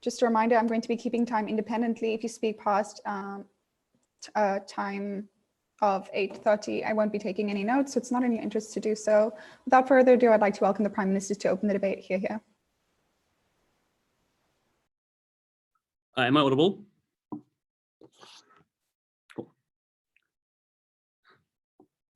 Just a reminder, I'm going to be keeping time independently. If you speak past time of 8:30, I won't be taking any notes, so it's not in your interest to do so. Without further ado, I'd like to welcome the Prime Minister to open the debate. Here. Am I audible?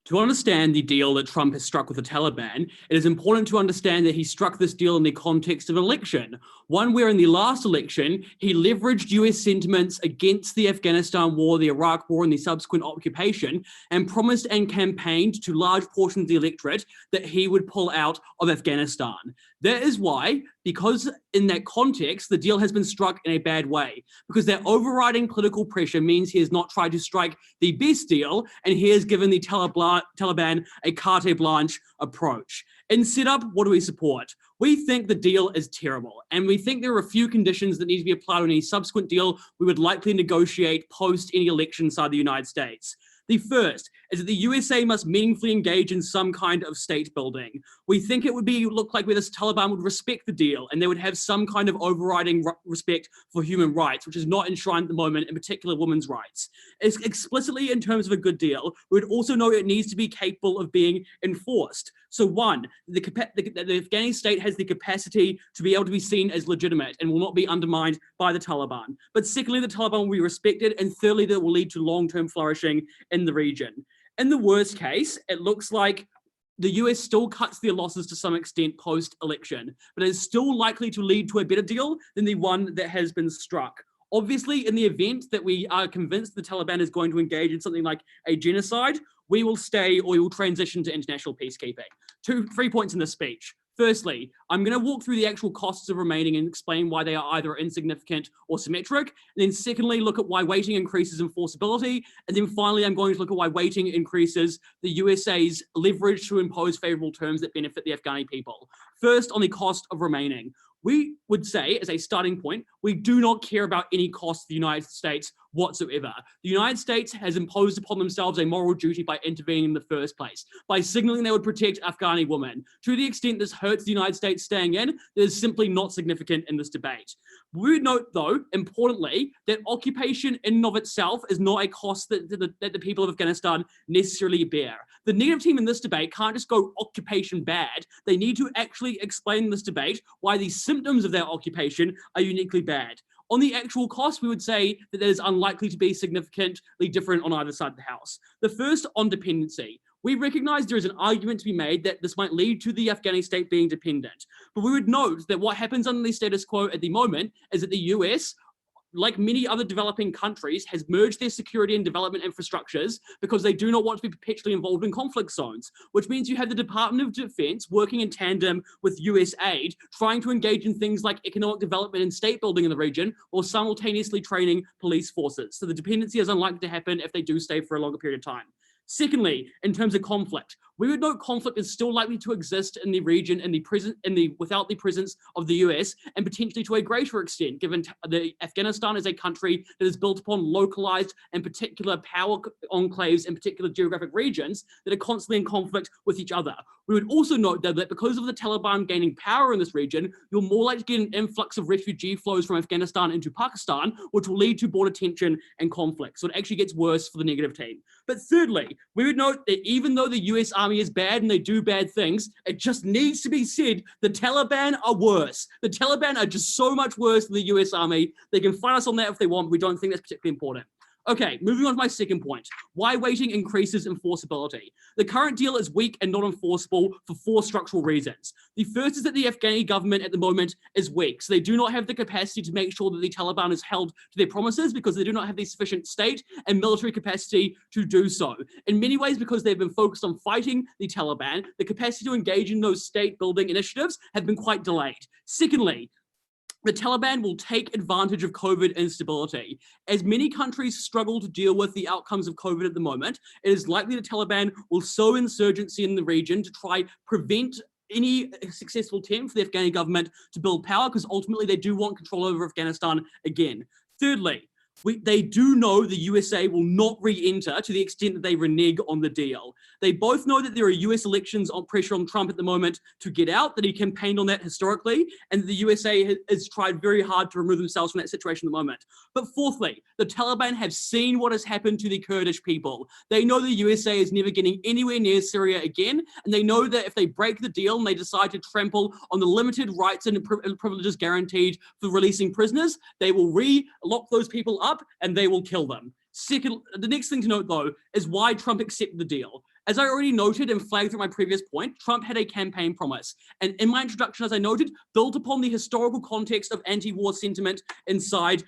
To understand the deal that Trump has struck with the Taliban, it is important to understand that he struck this deal in the context of an election, one where in the last election, he leveraged US sentiments against the Afghanistan war, the Iraq war, and the subsequent occupation, and promised and campaigned to large portions of the electorate that he would pull out of Afghanistan. That is why, because in that context, the deal has been struck in a bad way, because that overriding political pressure means he has not tried to strike the best deal, and he has given the Taliban a carte blanche approach. In setup, what do we support? We think the deal is terrible, and we think there are a few conditions that need to be applied on any subsequent deal we would likely negotiate post any election inside the United States. The first is that the USA must meaningfully engage in some kind of state building. We think it would look like where this Taliban would respect the deal and they would have some kind of overriding respect for human rights, which is not enshrined at the moment, in particular women's rights. Explicitly in terms of a good deal, we would also know it needs to be capable of being enforced. So one, the Afghani state has the capacity to be able to be seen as legitimate and will not be undermined by the Taliban. But secondly, the Taliban will be respected, and thirdly, that will lead to long-term flourishing in the region. In the worst case, it looks like the US still cuts their losses to some extent post-election, but it is still likely to lead to a better deal than the one that has been struck. Obviously, in the event that we are convinced the Taliban is going to engage in something like a genocide, we will stay or we will transition to international peacekeeping. 3 points in this speech. Firstly, I'm going to walk through the actual costs of remaining and explain why they are either insignificant or symmetric. And then secondly, look at why waiting increases enforceability. And then finally, I'm going to look at why waiting increases the USA's leverage to impose favorable terms that benefit the Afghani people. First, on the cost of remaining. We would say, as a starting point, we do not care about any cost to the United States whatsoever. The United States has imposed upon themselves a moral duty by intervening in the first place, by signaling they would protect Afghani women. To the extent this hurts the United States staying in, that is simply not significant in this debate. We would note, though, importantly, that occupation in and of itself is not a cost that the people of Afghanistan necessarily bear. The negative team in this debate can't just go occupation bad. They need to actually explain in this debate why the symptoms of their occupation are uniquely bad. On the actual cost, we would say that is unlikely to be significantly different on either side of the house. The first, on dependency. We recognize there is an argument to be made that this might lead to the Afghani state being dependent. But we would note that what happens under the status quo at the moment is that the US, like many other developing countries, has merged their security and development infrastructures because they do not want to be perpetually involved in conflict zones, which means you have the Department of Defense working in tandem with US aid, trying to engage in things like economic development and state building in the region, while simultaneously training police forces. So the dependency is unlikely to happen if they do stay for a longer period of time. Secondly, in terms of conflict, we would note conflict is still likely to exist in the region without the presence of the US, and potentially to a greater extent, given Afghanistan is a country that is built upon localized and particular power enclaves in particular geographic regions that are constantly in conflict with each other. We would also note, though, that because of the Taliban gaining power in this region, you're more likely to get an influx of refugee flows from Afghanistan into Pakistan, which will lead to border tension and conflict. So it actually gets worse for the negative team. But thirdly, we would note that even though the US Army is bad and they do bad things, it just needs to be said the Taliban are worse. The Taliban are just so much worse than the US Army. They can fight us on that if they want, but we don't think that's particularly important. Okay, moving on to my second point. Why waiting increases enforceability. The current deal is weak and not enforceable for 4 structural reasons. The first is that the Afghani government at the moment is weak, so they do not have the capacity to make sure that the Taliban is held to their promises because they do not have the sufficient state and military capacity to do so. In many ways, because they've been focused on fighting the Taliban, the capacity to engage in those state building initiatives have been quite delayed. Secondly, the Taliban will take advantage of COVID instability. As many countries struggle to deal with the outcomes of COVID at the moment, it is likely the Taliban will sow insurgency in the region to try prevent any successful attempt for the Afghani government to build power, because ultimately they do want control over Afghanistan again. Thirdly, They do know the USA will not re-enter to the extent that they renege on the deal. They both know that there are US elections on pressure on Trump at the moment to get out, that he campaigned on that historically, and the USA has tried very hard to remove themselves from that situation at the moment. But fourthly, the Taliban have seen what has happened to the Kurdish people. They know the USA is never getting anywhere near Syria again, and they know that if they break the deal and they decide to trample on the limited rights and privileges guaranteed for releasing prisoners, they will re-lock those people up and they will kill them. Second, the next thing to note, though, is why Trump accepted the deal. As I already noted and flagged through my previous point, Trump had a campaign promise. And in my introduction, as I noted, built upon the historical context of anti-war sentiment inside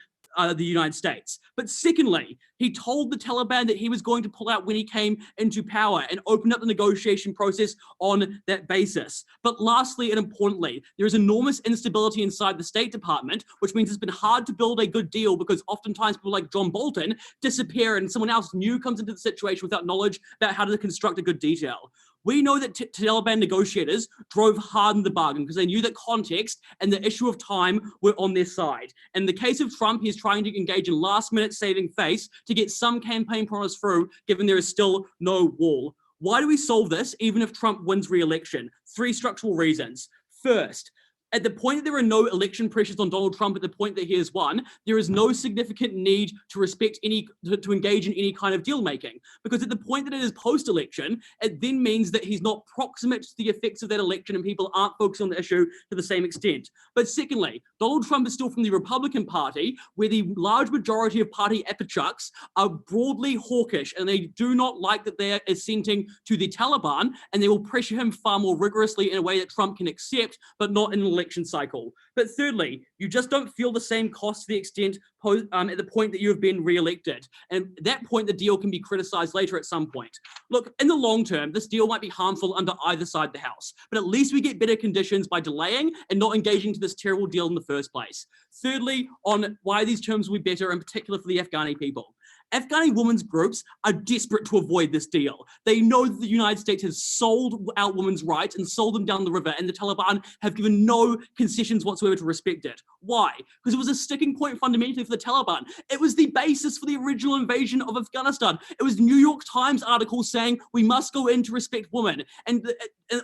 the United States. But secondly, he told the Taliban that he was going to pull out when he came into power and opened up the negotiation process on that basis. But lastly and importantly, there is enormous instability inside the State Department, which means it's been hard to build a good deal because oftentimes people like John Bolton disappear and someone else new comes into the situation without knowledge about how to construct a good detail. We know that Taliban negotiators drove hard in the bargain because they knew that context and the issue of time were on their side. In the case of Trump, he's trying to engage in last-minute saving face to get some campaign promise through, given there is still no wall. Why do we solve this, even if Trump wins re-election? 3 structural reasons. First, at the point that there are no election pressures on Donald Trump, at the point that he has won, there is no significant need to to engage in any kind of deal making. Because at the point that it is post-election, it then means that he's not proximate to the effects of that election and people aren't focused on the issue to the same extent. But secondly, Donald Trump is still from the Republican Party, where the large majority of party apachucks are broadly hawkish and they do not like that they are assenting to the Taliban, and they will pressure him far more rigorously in a way that Trump can accept, but not in an election cycle. But thirdly, you just don't feel the same cost to the extent at the point that you have been re-elected. And at that point, the deal can be criticized later at some point. Look, in the long term, this deal might be harmful under either side of the house, but at least we get better conditions by delaying and not engaging to this terrible deal in the first place. Thirdly, on why these terms will be better, in particular for the Afghani people. Afghani women's groups are desperate to avoid this deal. They know that the United States has sold out women's rights and sold them down the river, and the Taliban have given no concessions whatsoever to respect it. Why? Because it was a sticking point fundamentally for the Taliban. It was the basis for the original invasion of Afghanistan. It was New York Times articles saying we must go in to respect women. And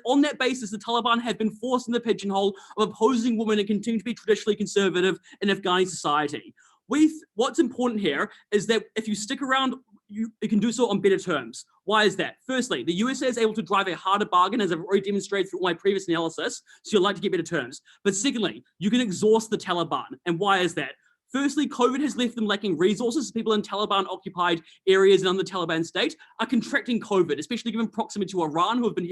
on that basis, the Taliban have been forced in the pigeonhole of opposing women and continue to be traditionally conservative in Afghani society. What's important here is that if you stick around, you can do so on better terms. Why is that? Firstly, the USA is able to drive a harder bargain, as I've already demonstrated through my previous analysis, so you'd like to get better terms. But secondly, you can exhaust the Taliban. And why is that? Firstly, COVID has left them lacking resources. People in Taliban-occupied areas and under the Taliban state are contracting COVID, especially given proximity to Iran, who have been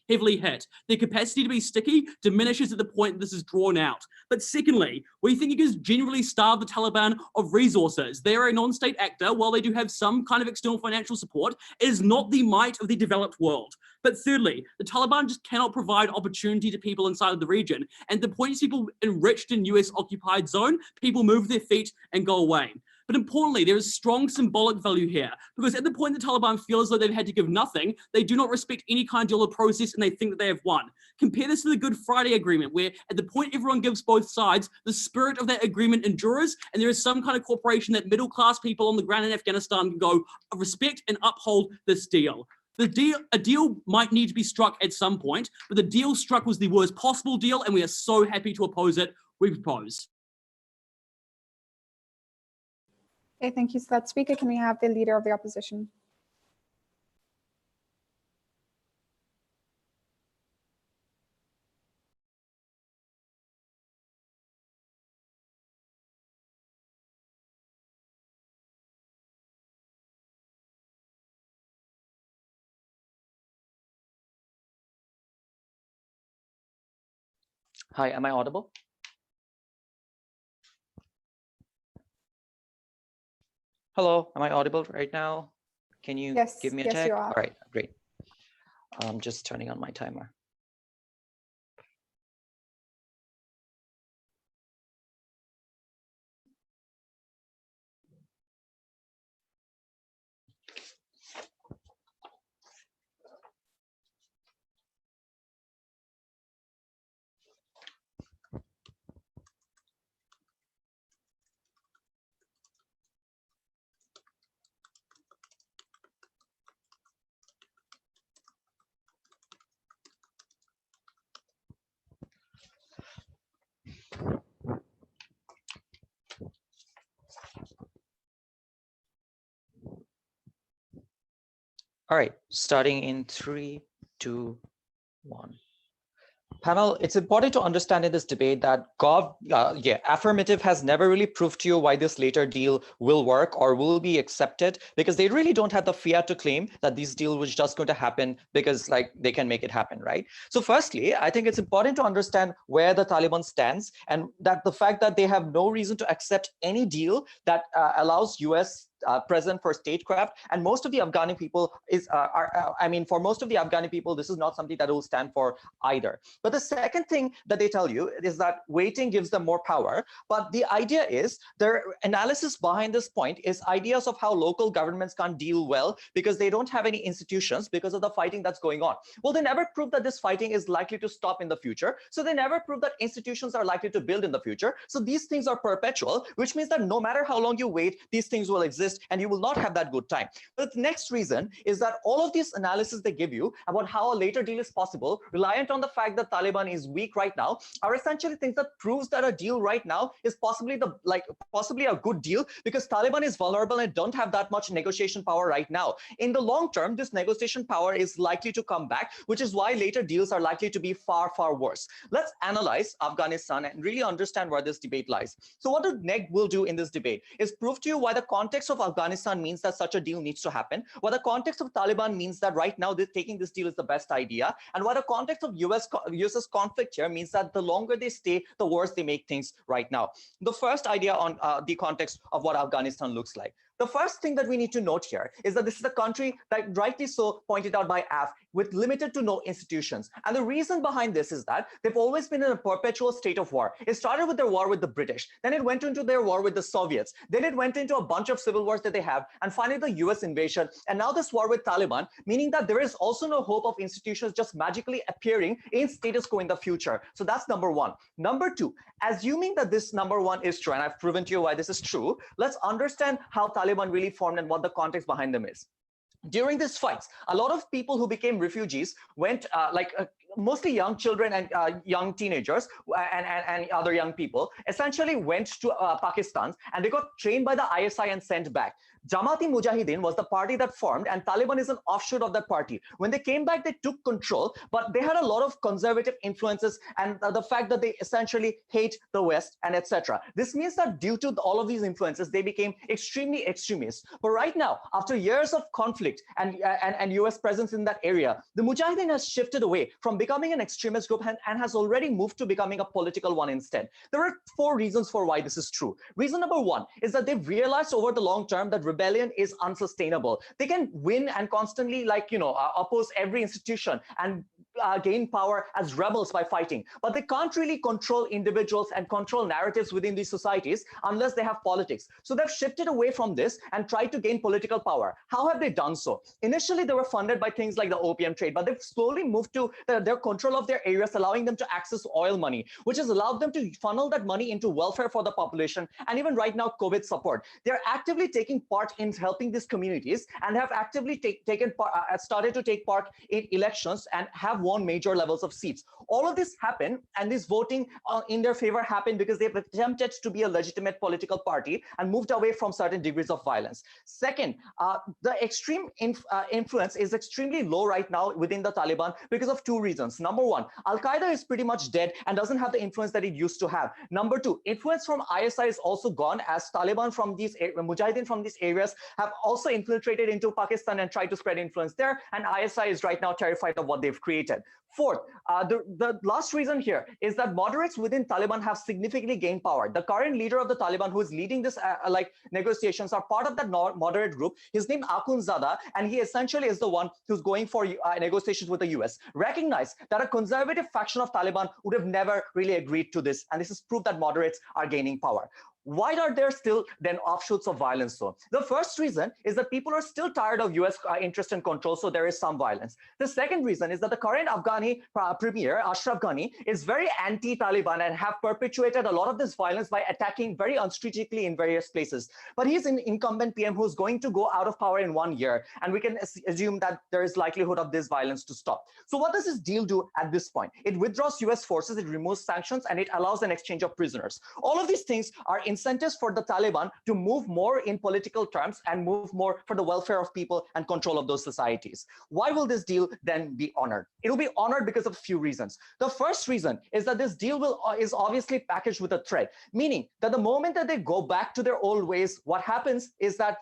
heavily hit. Their capacity to be sticky diminishes at the point this is drawn out. But secondly, we think you can generally starve the Taliban of resources. They are a non-state actor. While they do have some kind of external financial support, it is not the might of the developed world. But thirdly, the Taliban just cannot provide opportunity to people inside of the region. And the point is people enriched in US-occupied zone, people move their feet and go away. But importantly, there is strong symbolic value here, because at the point the Taliban feel as though they've had to give nothing, they do not respect any kind of deal or process and they think that they have won. Compare this to the Good Friday Agreement, where at the point everyone gives both sides, the spirit of that agreement endures, and there is some kind of cooperation that middle-class people on the ground in Afghanistan can go respect and uphold this deal. A deal might need to be struck at some point, but the deal struck was the worst possible deal, and we are so happy to oppose it. We propose. Okay, thank you for that, Speaker. Can we have the Leader of the Opposition? Hi, am I audible? Hello, am I audible right now? Can you give me a check? You are. All right, great. I'm just turning on my timer. All right, starting in 3, 2, 1. Panel, it's important to understand in this debate that affirmative has never really proved to you why this later deal will work or will be accepted, because they really don't have the fiat to claim that this deal was just going to happen because like they can make it happen, right? So firstly, I think it's important to understand where the Taliban stands, and that the fact that they have no reason to accept any deal that allows US present for statecraft, and most of the Afghani people for most of the Afghani people, this is not something that will stand for either. But the second thing that they tell you is that waiting gives them more power. But the idea is, their analysis behind this point is ideas of how local governments can't deal well because they don't have any institutions because of the fighting that's going on. Well, they never proved that this fighting is likely to stop in the future. So they never proved that institutions are likely to build in the future. So these things are perpetual, which means that no matter how long you wait, these things will exist and you will not have that good time. But the next reason is that all of these analysis they give you about how a later deal is possible, reliant on the fact that Taliban is weak right now, are essentially things that proves that a deal right now is possibly a good deal because Taliban is vulnerable and don't have that much negotiation power right now. In the long term, this negotiation power is likely to come back, which is why later deals are likely to be far, far worse. Let's analyze Afghanistan and really understand where this debate lies. So what the NEG will do in this debate is prove to you why the context of Afghanistan means that such a deal needs to happen, why the context of Taliban means that right now taking this deal is the best idea, and why the context of US's conflict here means that the longer they stay, the worse they make things right now. The first idea on the context of what Afghanistan looks like. The first thing that we need to note here is that this is a country that, rightly so pointed out by Af, with limited to no institutions. And the reason behind this is that they've always been in a perpetual state of war. It started with their war with the British, then it went into their war with the Soviets, then it went into a bunch of civil wars that they have, and finally the US invasion, and now this war with Taliban, meaning that there is also no hope of institutions just magically appearing in status quo in the future. So that's number one. Number two, assuming that this number one is true, and I've proven to you why this is true, let's understand how Taliban really formed and what the context behind them is. During these fights, a lot of people who became refugees went mostly young children and young teenagers and other young people essentially went to Pakistan, and they got trained by the ISI and sent back. Jamaat-e-Mujahideen was the party that formed, and Taliban is an offshoot of that party. When they came back, they took control, but they had a lot of conservative influences and the fact that they essentially hate the West and etc. This means that due to all of these influences, they became extremely extremist. But right now, after years of conflict and US presence in that area, the Mujahideen has shifted away from becoming an extremist group and has already moved to becoming a political one instead. There are 4 reasons for why this is true. Reason number 1 is that they've realized over the long term that rebellion is unsustainable. They can win and constantly oppose every institution and gain power as rebels by fighting, but they can't really control individuals and control narratives within these societies unless they have politics. So they've shifted away from this and tried to gain political power. How have they done so? Initially, they were funded by things like the opium trade, but they've slowly moved to their control of their areas, allowing them to access oil money, which has allowed them to funnel that money into welfare for the population, and even right now, COVID support. They're actively taking part in helping these communities and have actively started to take part in elections and have won major levels of seats. All of this happened, and this voting in their favor happened because they've attempted to be a legitimate political party and moved away from certain degrees of violence. Second, the extreme influence is extremely low right now within the Taliban because of 2 reasons. Number 1, Al-Qaeda is pretty much dead and doesn't have the influence that it used to have. Number 2, influence from ISI is also gone, as Taliban from these Mujahideen from these areas have also infiltrated into Pakistan and tried to spread influence there, and ISI is right now terrified of what they've created. Fourth, the last reason here is that moderates within Taliban have significantly gained power. The current leader of the Taliban, who is leading this negotiations, are part of that moderate group. His name Akhundzada, and he essentially is the one who's going for negotiations with the US. Recognize that a conservative faction of Taliban would have never really agreed to this, and this is proof that moderates are gaining power. Why are there still then offshoots of violence though? The first reason is that people are still tired of US interest and control, so there is some violence. The second reason is that the current Afghani premier, Ashraf Ghani, is very anti-Taliban and have perpetuated a lot of this violence by attacking very unstrategically in various places. But he's an incumbent PM who's going to go out of power in 1 year, and we can assume that there is likelihood of this violence to stop. So what does this deal do at this point? It withdraws US forces, it removes sanctions, and it allows an exchange of prisoners. All of these things are in incentives for the Taliban to move more in political terms and move more for the welfare of people and control of those societies. Why will this deal then be honored? It will be honored because of a few reasons. The first reason is that this deal is obviously packaged with a threat, meaning that the moment that they go back to their old ways, what happens is that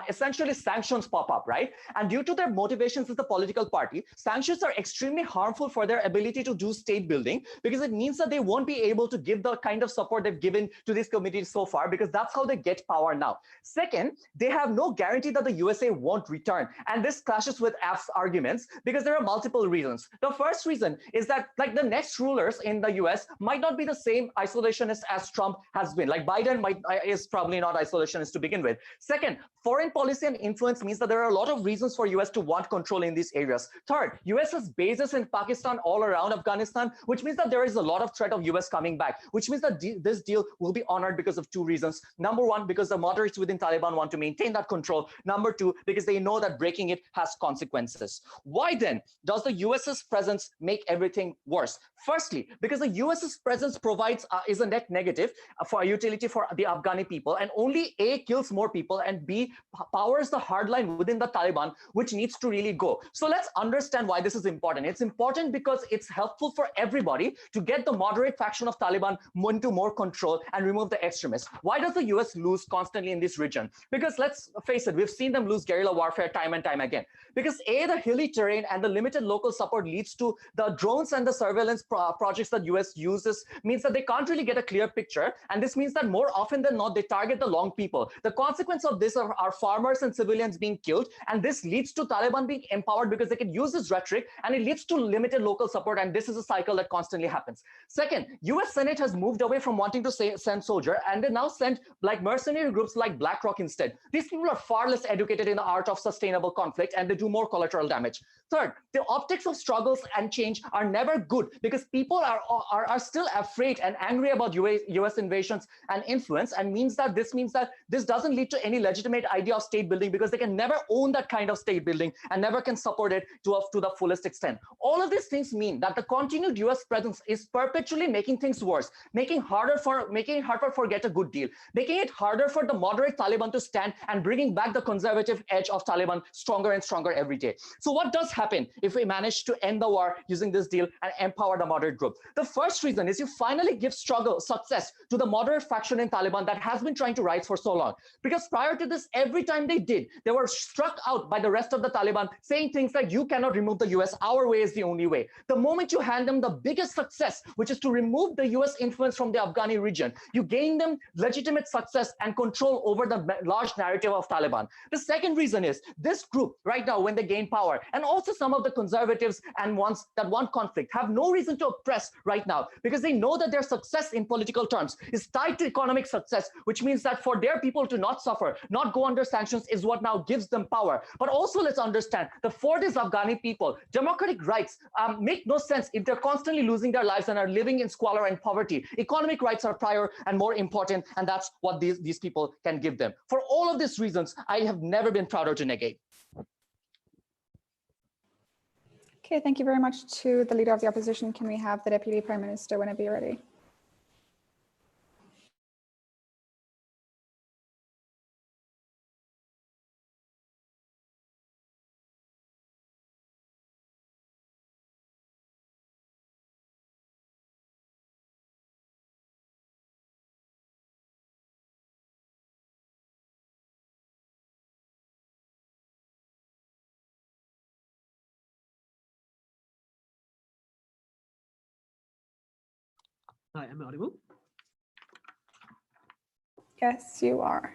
essentially sanctions pop up, right? And due to their motivations as a political party, sanctions are extremely harmful for their ability to do state building, because it means that they won't be able to give the kind of support they've given to these committees so far, because that's how they get power now. Second, they have no guarantee that the USA won't return. And this clashes with Af's arguments because there are multiple reasons. The first reason is that like the next rulers in the US might not be the same isolationist as Trump has been. Like Biden is probably not isolationist to begin with. Second, foreign policy and influence means that there are a lot of reasons for US to want control in these areas. Third, US has bases in Pakistan all around Afghanistan, which means that there is a lot of threat of US coming back, which means that this deal will be honored because of two reasons. Number one, because the moderates within Taliban want to maintain that control. Number two, because they know that breaking it has consequences. Why then does the US's presence make everything worse? Firstly, because the US's presence provides is a net negative for utility for the Afghani people, and only A, kills more people, and B, powers the hardline within the Taliban, which needs to really go. So let's understand why this is important. It's important because it's helpful for everybody to get the moderate faction of Taliban into more control and remove the extremists. Why does the US lose constantly in this region? Because let's face it, we've seen them lose guerrilla warfare time and time again. Because A, the hilly terrain and the limited local support leads to the drones and the surveillance projects that US uses means that they can't really get a clear picture. And this means that more often than not, they target the long people. The consequence of this are farmers and civilians being killed. And this leads to Taliban being empowered because they can use this rhetoric, and it leads to limited local support. And this is a cycle that constantly happens. Second, US Senate has moved away from wanting to send soldiers, and they now send like mercenary groups like BlackRock instead. These people are far less educated in the art of sustainable conflict, and they do more collateral damage. Third, the optics of struggles and change are never good because people are still afraid and angry about US invasions and influence, and this means that this doesn't lead to any legitimate idea of state building because they can never own that kind of state building and never can support it to the fullest extent. All of these things mean that the continued US presence is perpetually making things worse, making it harder for get a good deal, making it harder for the moderate Taliban to stand, and bringing back the conservative edge of Taliban stronger and stronger every day. So what does happen if we manage to end the war using this deal and empower the moderate group? The first reason is you finally give success to the moderate faction in Taliban that has been trying to rise for so long. Because prior to this, every time they did, they were struck out by the rest of the Taliban saying things like, you cannot remove the US, our way is the only way. The moment you hand them the biggest success, which is to remove the US influence from the Afghani region, you gain them legitimate success and control over the large narrative of Taliban. The second reason is this group right now, when they gain power, and also some of the conservatives and ones that want conflict, have no reason to oppress right now because they know that their success in political terms is tied to economic success, which means that for their people to not suffer, not go under sanctions, is what now gives them power. But also let's understand, the fourth is Afghani people. Democratic rights make no sense if they're constantly losing their lives and are living in squalor and poverty. Economic rights are prior and more important, and that's what these people can give them. For all of these reasons, I have never been prouder to negate. Okay, thank you very much to the Leader of the Opposition. Can we have the Deputy Prime Minister whenever you're ready? Hi, am I audible? Yes, you are.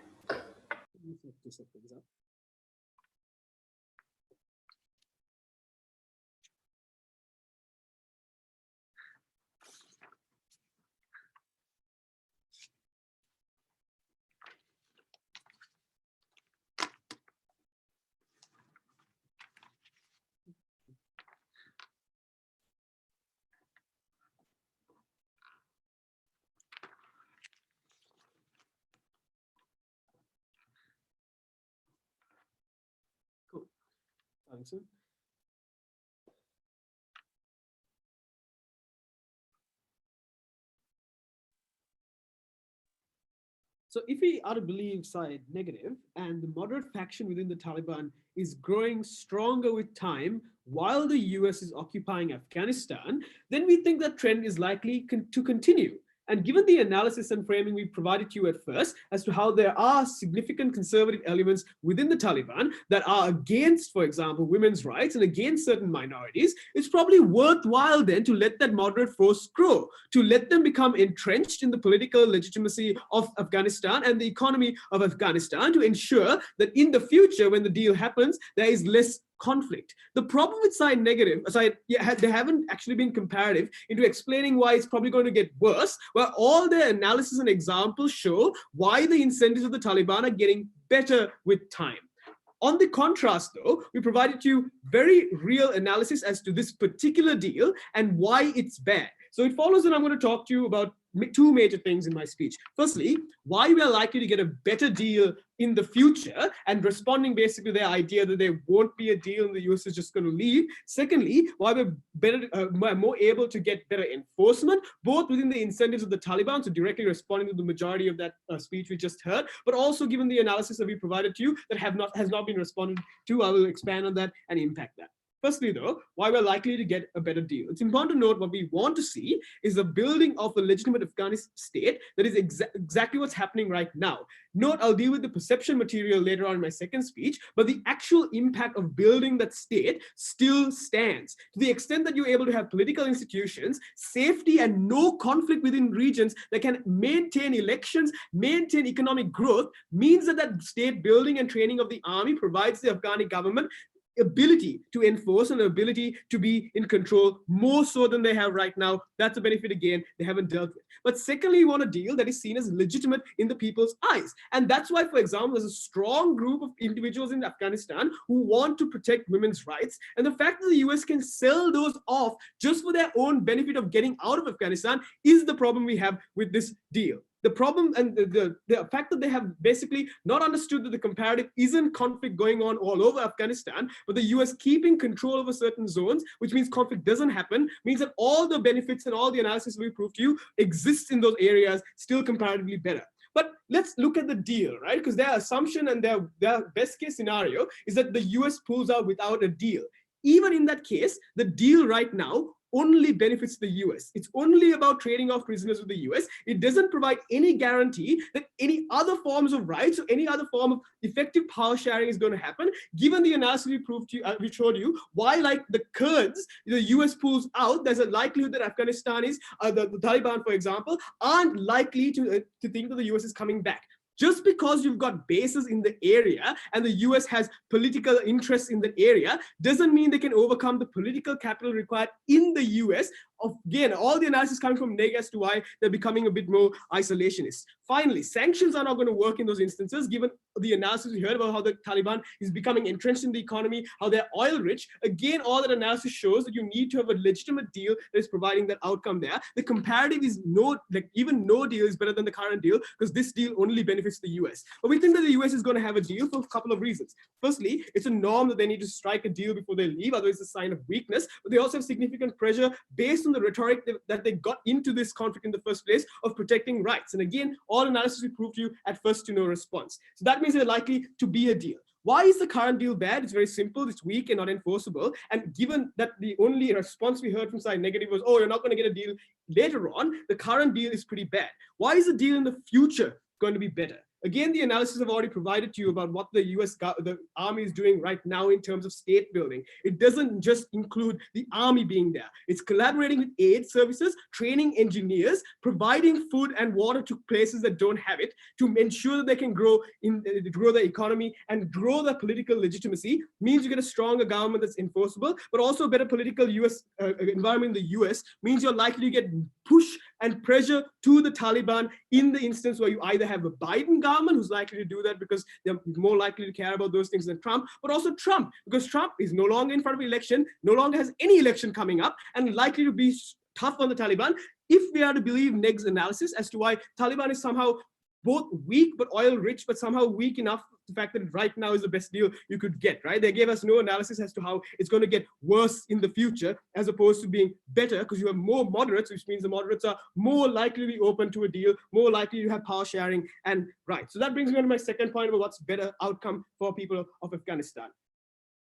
Cool. Thanks. So if we are to believe side negative, and the moderate faction within the Taliban is growing stronger with time while the US is occupying Afghanistan, then we think that trend is likely to continue. And given the analysis and framing we provided to you at first as to how there are significant conservative elements within the Taliban that are against, for example, women's rights and against certain minorities, it's probably worthwhile then to let that moderate force grow, to let them become entrenched in the political legitimacy of Afghanistan and the economy of Afghanistan, to ensure that in the future, when the deal happens, there is less conflict. The problem with they haven't actually been comparative into explaining why it's probably going to get worse, where all their analysis and examples show why the incentives of the Taliban are getting better with time. On the contrast, though, we provided you very real analysis as to this particular deal and why it's bad. So it follows that I'm going to talk to you about two major things in my speech. Firstly, why we are likely to get a better deal in the future, and responding basically to the idea that there won't be a deal and the US is just going to leave. Secondly, why we're more able to get better enforcement, both within the incentives of the Taliban, so directly responding to the majority of that speech we just heard, but also given the analysis that we provided to you that has not been responded to. I will expand on that and impact that. Firstly, though, why we're likely to get a better deal. It's important to note what we want to see is the building of a legitimate Afghanistan state that is exactly what's happening right now. Note, I'll deal with the perception material later on in my second speech, but the actual impact of building that state still stands. To the extent that you're able to have political institutions, safety and no conflict within regions that can maintain elections, maintain economic growth, means that state building and training of the army provides the Afghani government ability to enforce and ability to be in control more so than they have right now. That's a benefit, again, they haven't dealt with. But secondly, you want a deal that is seen as legitimate in the people's eyes. And that's why, for example, there's a strong group of individuals in Afghanistan who want to protect women's rights. And the fact that the US can sell those off just for their own benefit of getting out of Afghanistan is the problem we have with this deal. The problem and the fact that they have basically not understood that the comparative isn't conflict going on all over Afghanistan, but the US keeping control over certain zones, which means conflict doesn't happen, means that all the benefits and all the analysis we proved to you exists in those areas still comparatively better. But let's look at the deal, right? Because their assumption and their best case scenario is that the US pulls out without a deal. Even in that case, the deal right now only benefits the US. It's only about trading off prisoners with the US. It doesn't provide any guarantee that any other forms of rights or any other form of effective power sharing is going to happen, given the analysis we proved to you, we showed you why, like the Kurds, the US pulls out, there's a likelihood that Afghanistanis, the Taliban, for example, aren't likely to think that the US is coming back. Just because you've got bases in the area and the US has political interests in the area doesn't mean they can overcome the political capital required in the US. Again, all the analysis coming from Neg as to why they're becoming a bit more isolationist. Finally, sanctions are not going to work in those instances, given the analysis we heard about how the Taliban is becoming entrenched in the economy, how they're oil rich. Again, all that analysis shows that you need to have a legitimate deal that is providing that outcome there. The comparative is even no deal is better than the current deal, because this deal only benefits the US. But we think that the US is going to have a deal for a couple of reasons. Firstly, it's a norm that they need to strike a deal before they leave, otherwise it's a sign of weakness. But they also have significant pressure based on the rhetoric that they got into this conflict in the first place of protecting rights. And again, all analysis we proved to you at first to no response. So that means they're likely to be a deal. Why is the current deal bad? It's very simple. It's weak and not enforceable. And given that the only response we heard from side negative was, oh, you're not going to get a deal later on, the current deal is pretty bad. Why is the deal in the future going to be better? Again, the analysis I've already provided to you about what the the army is doing right now in terms of state building. It doesn't just include the army being there. It's collaborating with aid services, training engineers, providing food and water to places that don't have it, to ensure that they can grow the economy and grow the political legitimacy. Means you get a stronger government that's enforceable, but also a better political environment in the US means you're likely to get push and pressure to the Taliban in the instance where you either have a Biden government who's likely to do that because they're more likely to care about those things than Trump, but also Trump, because Trump is no longer in front of election, no longer has any election coming up, and likely to be tough on the Taliban. If we are to believe Neg's analysis as to why Taliban is somehow both weak but oil rich, but somehow weak enough the fact that right now is the best deal you could get, right? They gave us no analysis as to how it's going to get worse in the future, as opposed to being better, because you have more moderates, which means the moderates are more likely to be open to a deal, more likely to have power sharing and rights. So that brings me on to my second point about what's better outcome for people of Afghanistan.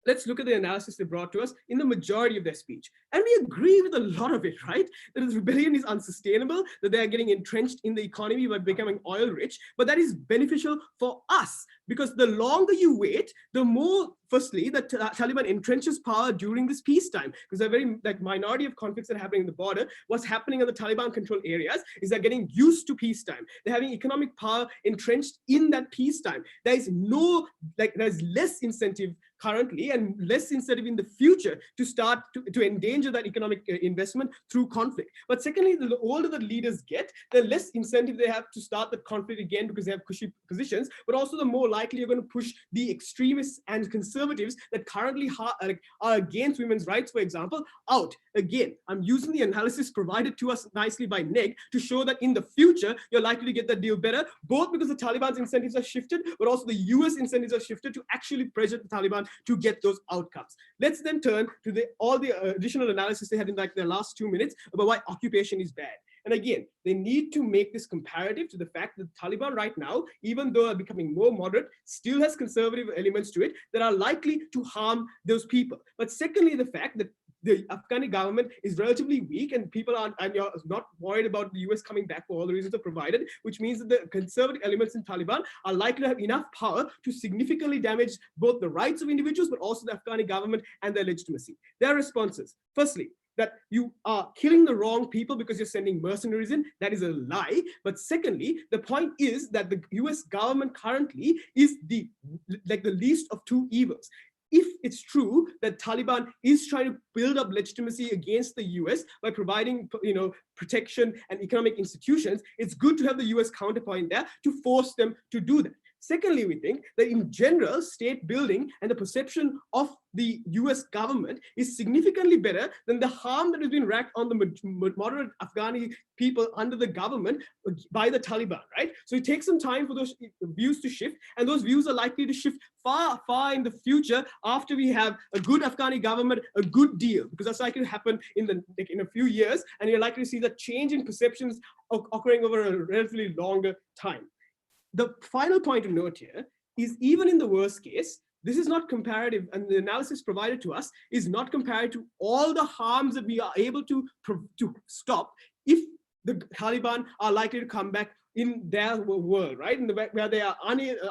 Let's look at the analysis they brought to us in the majority of their speech. And we agree with a lot of it, right? That the rebellion is unsustainable, that they are getting entrenched in the economy by becoming oil rich, but that is beneficial for us, because the longer you wait, the more, firstly, the Taliban entrenches power during this peacetime, because a very minority of conflicts that are happening in the border. What's happening in the Taliban controlled areas is they're getting used to peacetime. They're having economic power entrenched in that peacetime. There's less incentive currently and less incentive in the future to start to endanger that economic investment through conflict. But secondly, the older the leaders get, the less incentive they have to start the conflict again, because they have cushy positions, but also the more likely you're going to push the extremists and conservatives that currently are against women's rights, for example, out. Again, I'm using the analysis provided to us nicely by Neg to show that in the future, you're likely to get that deal better, both because the Taliban's incentives are shifted, but also the US incentives are shifted to actually pressure the Taliban to get those outcomes. Let's then turn to all the additional analysis they had in their last 2 minutes about why occupation is bad. And again, they need to make this comparative to the fact that Taliban right now, even though are becoming more moderate, still has conservative elements to it that are likely to harm those people. But secondly, the fact that the Afghani government is relatively weak and people are not worried about the US coming back for all the reasons are provided, which means that the conservative elements in Taliban are likely to have enough power to significantly damage both the rights of individuals, but also the Afghani government and their legitimacy. Their responses, firstly, that you are killing the wrong people because you're sending mercenaries in. That is a lie. But secondly, the point is that the US government currently is the least of two evils. If it's true that Taliban is trying to build up legitimacy against the US by providing, protection and economic institutions, it's good to have the US counterpoint there to force them to do that. Secondly, we think that in general, state building and the perception of the US government is significantly better than the harm that has been wreaked on the moderate Afghani people under the government by the Taliban, right? So it takes some time for those views to shift, and those views are likely to shift far, far in the future after we have a good Afghani government, a good deal, because that's likely to happen in a few years, and you're likely to see that change in perceptions occurring over a relatively longer time. The final point to note here is, even in the worst case, this is not comparative, and the analysis provided to us is not compared to all the harms that we are able to stop if the Taliban are likely to come back in their world, right? Where they are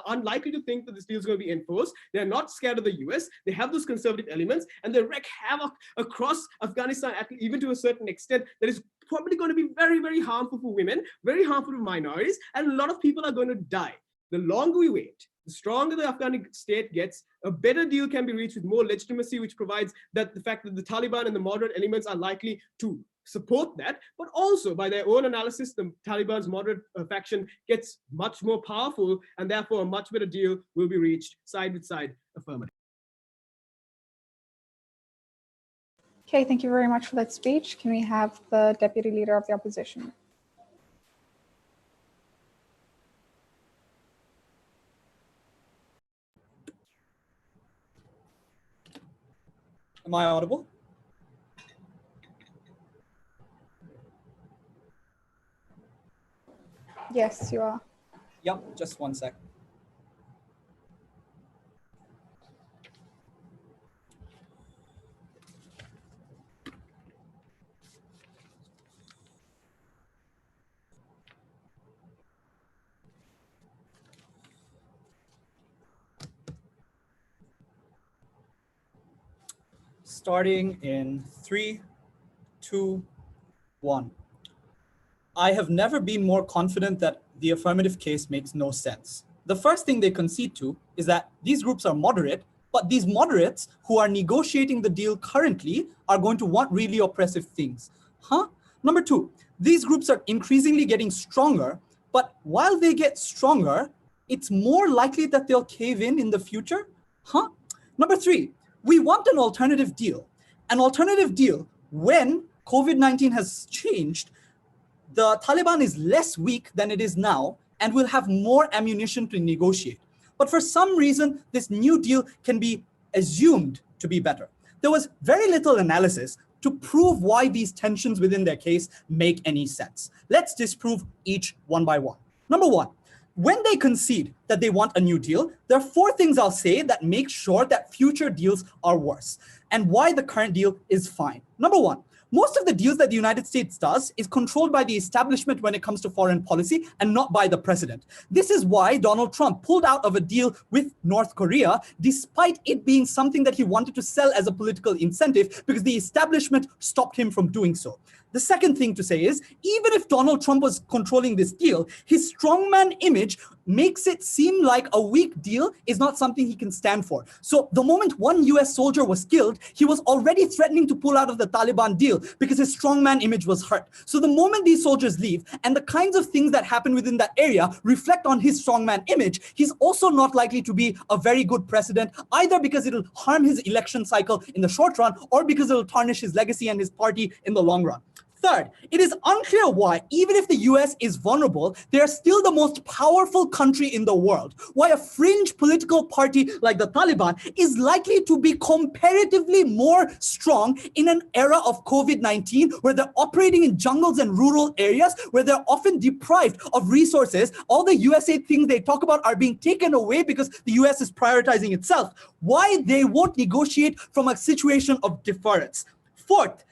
unlikely to think that this deal is going to be enforced. They're not scared of the US. They have those conservative elements, and they wreak havoc across Afghanistan, even to a certain extent that is probably going to be very, very harmful for women, very harmful to minorities, and a lot of people are going to die. The longer we wait, the stronger the Afghani state gets, a better deal can be reached with more legitimacy, which provides that the fact that the Taliban and the moderate elements are likely to support that, but also by their own analysis, the Taliban's moderate faction gets much more powerful, and therefore a much better deal will be reached side with side. Affirmative. Okay, thank you very much for that speech. Can we have the Deputy Leader of the Opposition? Am I audible? Yes, you are. Yep, just one sec. Starting in 3, 2, 1. I have never been more confident that the affirmative case makes no sense. The first thing they concede to is that these groups are moderate, but these moderates who are negotiating the deal currently are going to want really oppressive things. Number 2, these groups are increasingly getting stronger, but while they get stronger, it's more likely that they'll cave in the future. Number 3, we want an alternative deal. An alternative deal when COVID-19 has changed, the Taliban is less weak than it is now, and will have more ammunition to negotiate. But for some reason, this new deal can be assumed to be better. There was very little analysis to prove why these tensions within their case make any sense. Let's disprove each one by one. Number one, when they concede that they want a new deal, there are 4 things I'll say that make sure that future deals are worse and why the current deal is fine. Number one, most of the deals that the United States does is controlled by the establishment when it comes to foreign policy and not by the president. This is why Donald Trump pulled out of a deal with North Korea, despite it being something that he wanted to sell as a political incentive, because the establishment stopped him from doing so. The second thing to say is, even if Donald Trump was controlling this deal, his strongman image makes it seem like a weak deal is not something he can stand for. So the moment one US soldier was killed, he was already threatening to pull out of the Taliban deal because his strongman image was hurt. So the moment these soldiers leave and the kinds of things that happen within that area reflect on his strongman image, he's also not likely to be a very good president, either because it'll harm his election cycle in the short run or because it'll tarnish his legacy and his party in the long run. Third, it is unclear why, even if the US is vulnerable, they are still the most powerful country in the world. Why a fringe political party like the Taliban is likely to be comparatively more strong in an era of COVID-19, where they're operating in jungles and rural areas, where they're often deprived of resources. All the USA things they talk about are being taken away because the US is prioritizing itself. Why they won't negotiate from a situation of deference. Fourth,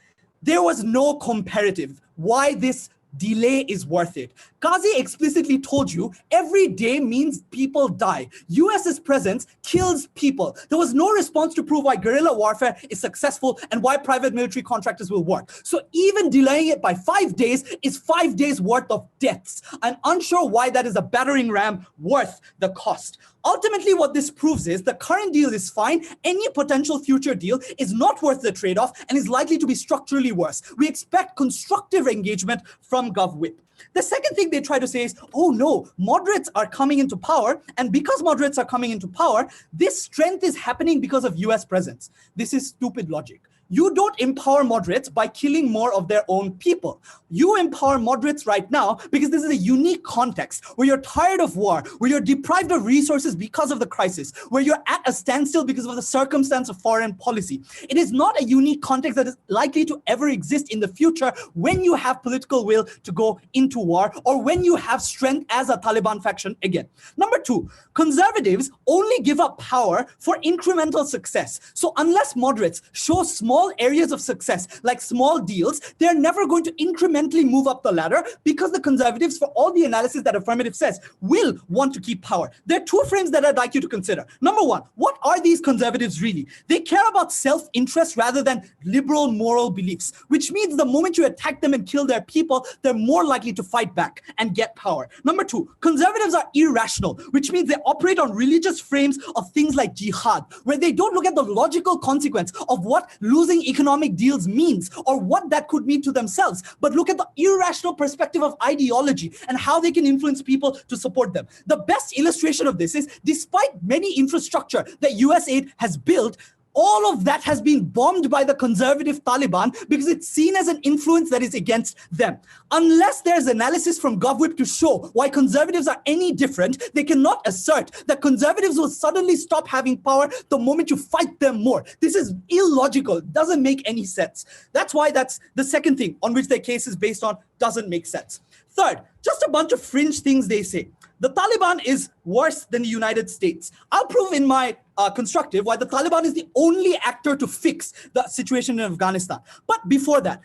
there was no comparative. Why this delay is worth it. Kazi explicitly told you every day means people die. US's presence kills people. There was no response to prove why guerrilla warfare is successful and why private military contractors will work. So even delaying it by 5 days is 5 days worth of deaths. I'm unsure why that is a battering ram worth the cost. Ultimately, what this proves is the current deal is fine. Any potential future deal is not worth the trade-off and is likely to be structurally worse. We expect constructive engagement from GovWhip. The second thing they try to say is, oh no, moderates are coming into power. And because moderates are coming into power, this strength is happening because of US presence. This is stupid logic. You don't empower moderates by killing more of their own people. You empower moderates right now because this is a unique context where you're tired of war, where you're deprived of resources because of the crisis, where you're at a standstill because of the circumstance of foreign policy. It is not a unique context that is likely to ever exist in the future when you have political will to go into war or when you have strength as a Taliban faction again. Number two, conservatives only give up power for incremental success. So unless moderates show small areas of success, like small deals, they're never going to incrementally move up the ladder because the conservatives, for all the analysis that affirmative says, will want to keep power. There are 2 frames that I'd like you to consider. Number one, what are these conservatives really? They care about self-interest rather than liberal moral beliefs, which means the moment you attack them and kill their people, they're more likely to fight back and get power. Number 2, conservatives are irrational, which means they operate on religious frames of things like jihad, where they don't look at the logical consequence of what losing economic deals means or what that could mean to themselves, but look at the irrational perspective of ideology and how they can influence people to support them. The best illustration of this is, despite many infrastructure that US aid has built, all of that has been bombed by the conservative Taliban because it's seen as an influence that is against them. Unless there's analysis from GovWhip to show why conservatives are any different, they cannot assert that conservatives will suddenly stop having power the moment you fight them more. This is illogical. It doesn't make any sense. That's why that's the second thing on which their case is based on doesn't make sense. Third, just a bunch of fringe things they say. The Taliban is worse than the United States. I'll prove in my constructive why the Taliban is the only actor to fix the situation in Afghanistan. But before that,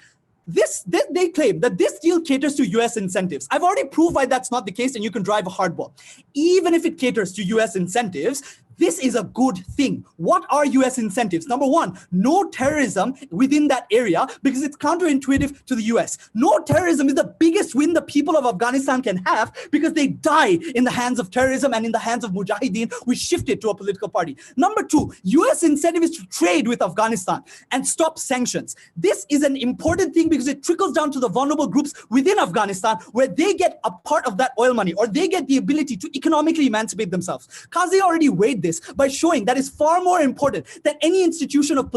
they claim that this deal caters to US incentives. I've already proved why that's not the case, and you can drive a hardball. Even if it caters to US incentives, this is a good thing. What are US incentives? Number one, no terrorism within that area because it's counterintuitive to the US. No terrorism is the biggest win the people of Afghanistan can have because they die in the hands of terrorism and in the hands of mujahideen. We shift it to a political party. Number two, US incentive is to trade with Afghanistan and stop sanctions. This is an important thing because it trickles down to the vulnerable groups within Afghanistan where they get a part of that oil money or they get the ability to economically emancipate themselves. Kazi already weighed this. this by showing that is far more important than any institution of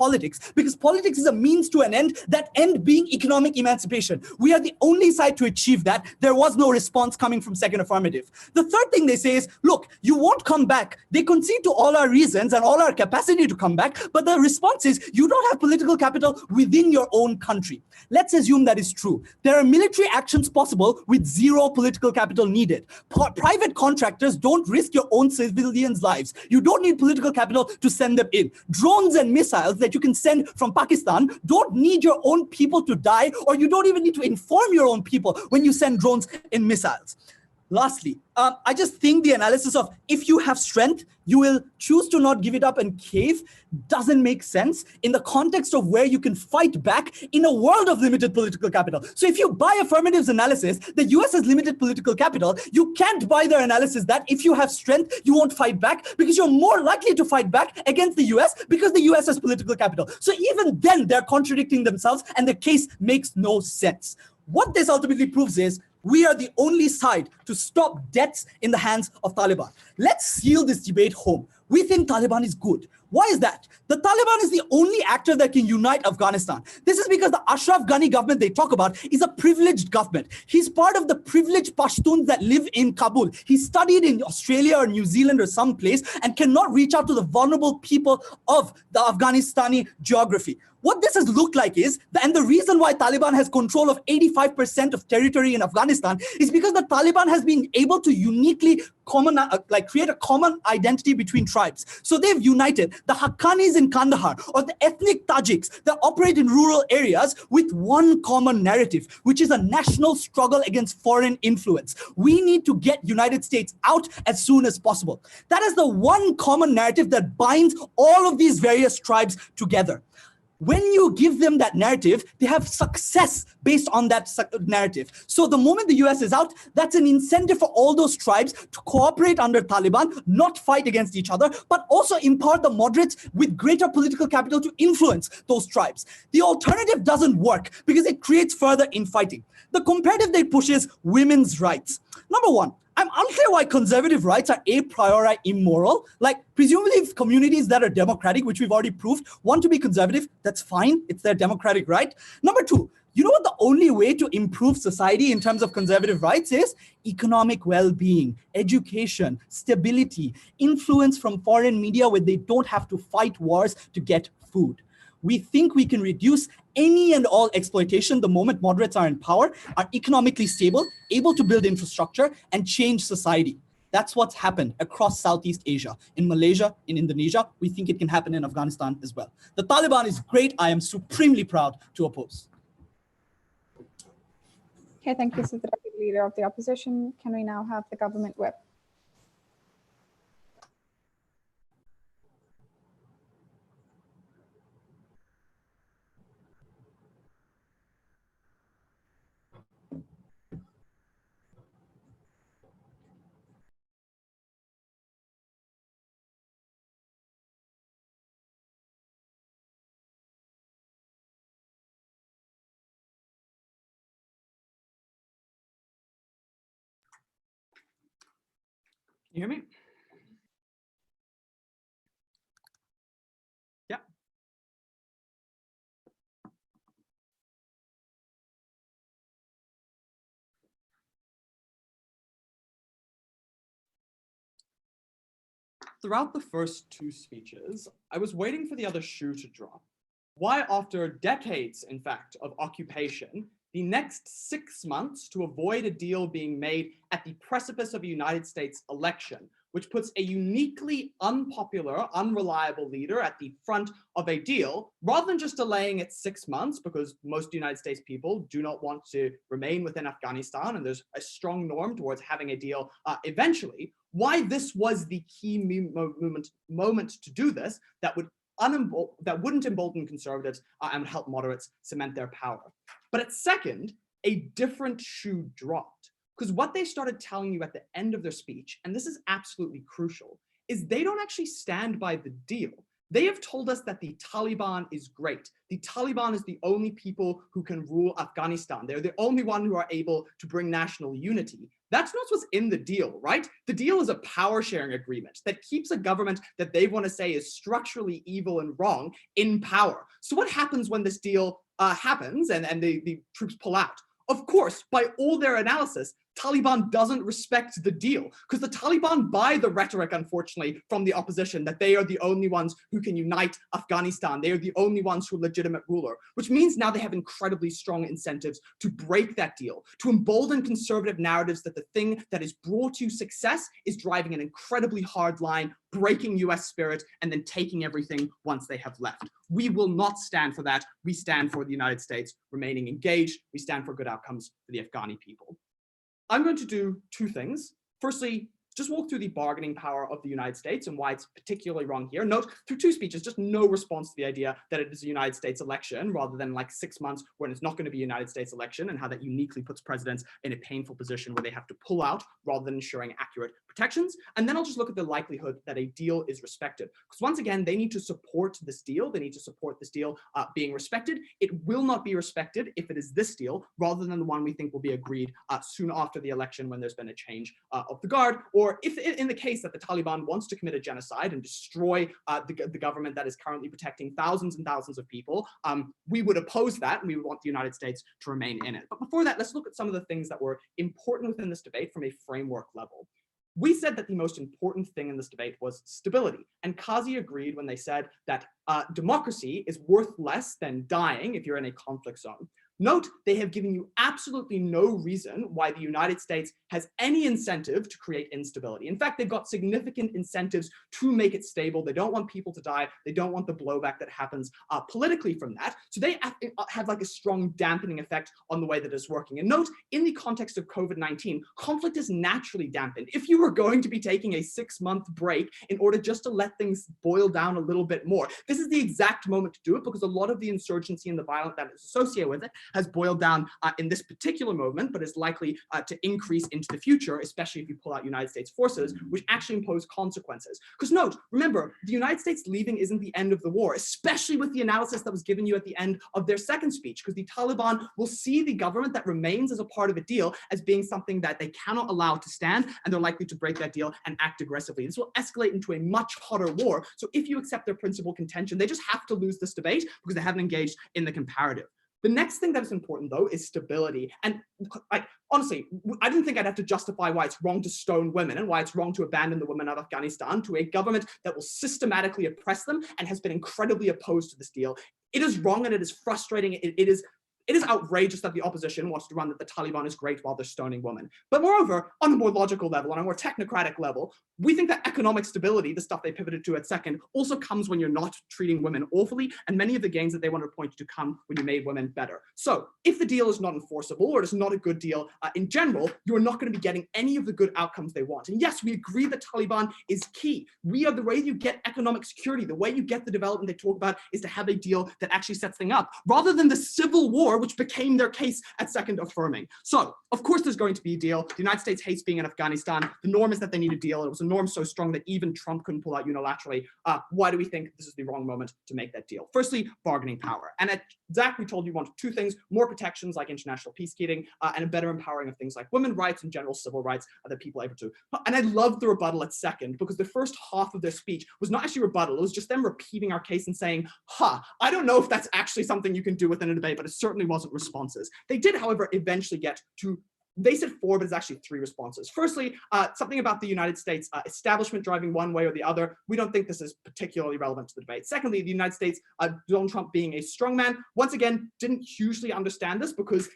politics, because politics is a means to an end, that end being economic emancipation. We are the only side to achieve that. There was no response coming from Second Affirmative. The third thing they say is, look, you won't come back. They concede to all our reasons and all our capacity to come back, but the response is, you don't have political capital within your own country. Let's assume that is true. There are military actions possible with zero political capital needed. Private contractors don't risk your own civilians' lives. You don't need political capital to send them in. Drones and missiles that you can send from Pakistan don't need your own people to die, or you don't even need to inform your own people when you send drones and missiles. Lastly, I just think the analysis of if you have strength, you will choose to not give it up and cave doesn't make sense in the context of where you can fight back in a world of limited political capital. So if you buy Affirmative's analysis, the US has limited political capital, you can't buy their analysis that if you have strength, you won't fight back, because you're more likely to fight back against the US because the US has political capital. So even then, they're contradicting themselves and the case makes no sense. What this ultimately proves is we are the only side to stop deaths in the hands of Taliban. Let's seal this debate home. We think Taliban is good. Why is that? The Taliban is the only actor that can unite Afghanistan. This is because the Ashraf Ghani government they talk about is a privileged government. He's part of the privileged Pashtuns that live in Kabul. He studied in Australia or New Zealand or someplace and cannot reach out to the vulnerable people of the Afghanistani geography. What this has looked like is, and the reason why Taliban has control of 85% of territory in Afghanistan is because the Taliban has been able to uniquely create a common identity between tribes. So they've united the Haqqanis in Kandahar or the ethnic Tajiks that operate in rural areas with one common narrative, which is a national struggle against foreign influence. We need to get United States out as soon as possible. That is the one common narrative that binds all of these various tribes together. When you give them that narrative, they have success based on that narrative. So the moment the US is out, that's an incentive for all those tribes to cooperate under Taliban, not fight against each other, but also empower the moderates with greater political capital to influence those tribes. The alternative doesn't work because it creates further infighting. The comparative they push is women's rights. Number one, I'm unclear why conservative rights are a priori immoral. Like, presumably if communities that are democratic, which we've already proved, want to be conservative, that's fine. It's their democratic right. Number two, you know what the only way to improve society in terms of conservative rights is? Economic well-being, education, stability, influence from foreign media where they don't have to fight wars to get food. We think we can reduce any and all exploitation the moment moderates are in power, are economically stable, able to build infrastructure, and change society. That's what's happened across Southeast Asia. In Malaysia, in Indonesia, we think it can happen in Afghanistan as well. The Taliban is great. I am supremely proud to oppose. Okay, thank you, Mr. Deputy Leader of the Opposition. Can we now have the government whip? You hear me? Yeah. Throughout the first two speeches, I was waiting for the other shoe to drop. Why, after decades, in fact, of occupation, the next 6 months to avoid a deal being made at the precipice of a United States election, which puts a uniquely unpopular, unreliable leader at the front of a deal, rather than just delaying it 6 months, because most United States people do not want to remain within Afghanistan, and there's a strong norm towards having a deal eventually. Why this was the key moment to do this that wouldn't embolden conservatives and would help moderates cement their power. But at second, a different shoe dropped. Because what they started telling you at the end of their speech, and this is absolutely crucial, is they don't actually stand by the deal. They have told us that the Taliban is great. The Taliban is the only people who can rule Afghanistan. They're the only one who are able to bring national unity. That's not what's in the deal, right? The deal is a power sharing agreement that keeps a government that they want to say is structurally evil and wrong in power. So what happens when this deal happens and the troops pull out? Of course, by all their analysis, Taliban doesn't respect the deal because the Taliban buy the rhetoric, unfortunately, from the opposition that they are the only ones who can unite Afghanistan. They are the only ones who are legitimate ruler, which means now they have incredibly strong incentives to break that deal, to embolden conservative narratives that the thing that has brought you success is driving an incredibly hard line, breaking US spirit, and then taking everything once they have left. We will not stand for that. We stand for the United States remaining engaged. We stand for good outcomes for the Afghani people. I'm going to do two things. Firstly, just walk through the bargaining power of the United States and why it's particularly wrong here. Note, through two speeches, just no response to the idea that it is a United States election rather than like 6 months when it's not going to be a United States election, and how that uniquely puts presidents in a painful position where they have to pull out rather than ensuring accurate protections. And then I'll just look at the likelihood that a deal is respected. Because once again, they need to support this deal. They need to support this deal being respected. It will not be respected if it is this deal rather than the one we think will be agreed soon after the election when there's been a change of the guard, or if in the case that the Taliban wants to commit a genocide and destroy the government that is currently protecting thousands and thousands of people, we would oppose that and we would want the United States to remain in it. But before that, let's look at some of the things that were important within this debate from a framework level. We said that the most important thing in this debate was stability. And Kazi agreed when they said that democracy is worth less than dying if you're in a conflict zone. Note, they have given you absolutely no reason why the United States has any incentive to create instability. In fact, they've got significant incentives to make it stable. They don't want people to die. They don't want the blowback that happens politically from that. So they have like a strong dampening effect on the way that it's working. And note, in the context of COVID-19, conflict is naturally dampened. If you were going to be taking a 6-month break in order just to let things boil down a little bit more, this is the exact moment to do it because a lot of the insurgency and the violence that is associated with it has boiled down in this particular moment, but is likely to increase into the future, especially if you pull out United States forces, which actually impose consequences. Because note, remember, the United States leaving isn't the end of the war, especially with the analysis that was given you at the end of their second speech, because the Taliban will see the government that remains as a part of a deal as being something that they cannot allow to stand, and they're likely to break that deal and act aggressively. This will escalate into a much hotter war. So if you accept their principal contention, they just have to lose this debate because they haven't engaged in the comparative. The next thing that is important, though, is stability. And honestly, I didn't think I'd have to justify why it's wrong to stone women and why it's wrong to abandon the women of Afghanistan to a government that will systematically oppress them and has been incredibly opposed to this deal. It is wrong and it is frustrating. It is outrageous that the opposition wants to run that the Taliban is great while they're stoning women. But moreover, on a more logical level, on a more technocratic level, we think that economic stability, the stuff they pivoted to at second, also comes when you're not treating women awfully, and many of the gains that they want to point to come when you made women better. So if the deal is not enforceable or it's not a good deal in general, you're not going to be getting any of the good outcomes they want. And yes, we agree that Taliban is key. The way you get economic security, the way you get the development they talk about is to have a deal that actually sets things up, rather than the civil war, which became their case at second affirming. So, of course, there's going to be a deal. The United States hates being in Afghanistan. The norm is that they need a deal. It was a norm so strong that even Trump couldn't pull out unilaterally. Why do we think this is the wrong moment to make that deal? Firstly, bargaining power. And at Zach, we told you want two things: more protections like international peacekeeping and a better empowering of things like women's rights and general civil rights that people are able to. And I loved the rebuttal at second because the first half of their speech was not actually rebuttal. It was just them repeating our case and saying, I don't know if that's actually something you can do within a debate, but it certainly wasn't responses. They did, however, eventually get to, they said 4, but it's actually 3 responses. Firstly, something about the United States establishment driving one way or the other. We don't think this is particularly relevant to the debate. Secondly, the United States, Donald Trump being a strongman, once again, didn't hugely understand this because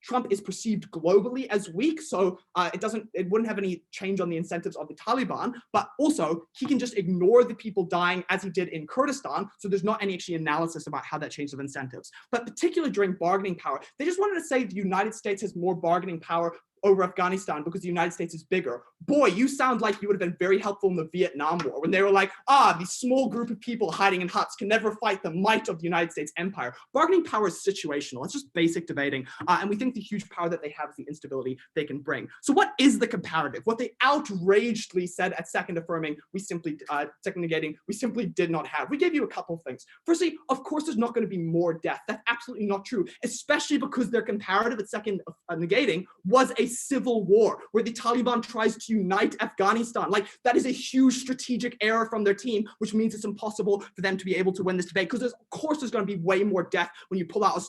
Trump is perceived globally as weak, so it wouldn't have any change on the incentives of the Taliban, but also he can just ignore the people dying as he did in Kurdistan, so there's not any actually analysis about how that changed the incentives. But particularly during bargaining power, they just wanted to say the United States has more bargaining power over Afghanistan because the United States is bigger. Boy, you sound like you would have been very helpful in the Vietnam War when they were like, these small group of people hiding in huts can never fight the might of the United States empire. Bargaining power is situational. It's just basic debating. And we think the huge power that they have is the instability they can bring. So what is the comparative? What they outragedly said at second affirming, second negating, we simply did not have. We gave you a couple of things. Firstly, of course, there's not going to be more death. That's absolutely not true, especially because their comparative at second negating was a civil war where the Taliban tries to unite Afghanistan. Like, that is a huge strategic error from their team, which means it's impossible for them to be able to win this debate, because of course there's going to be way more death when you pull out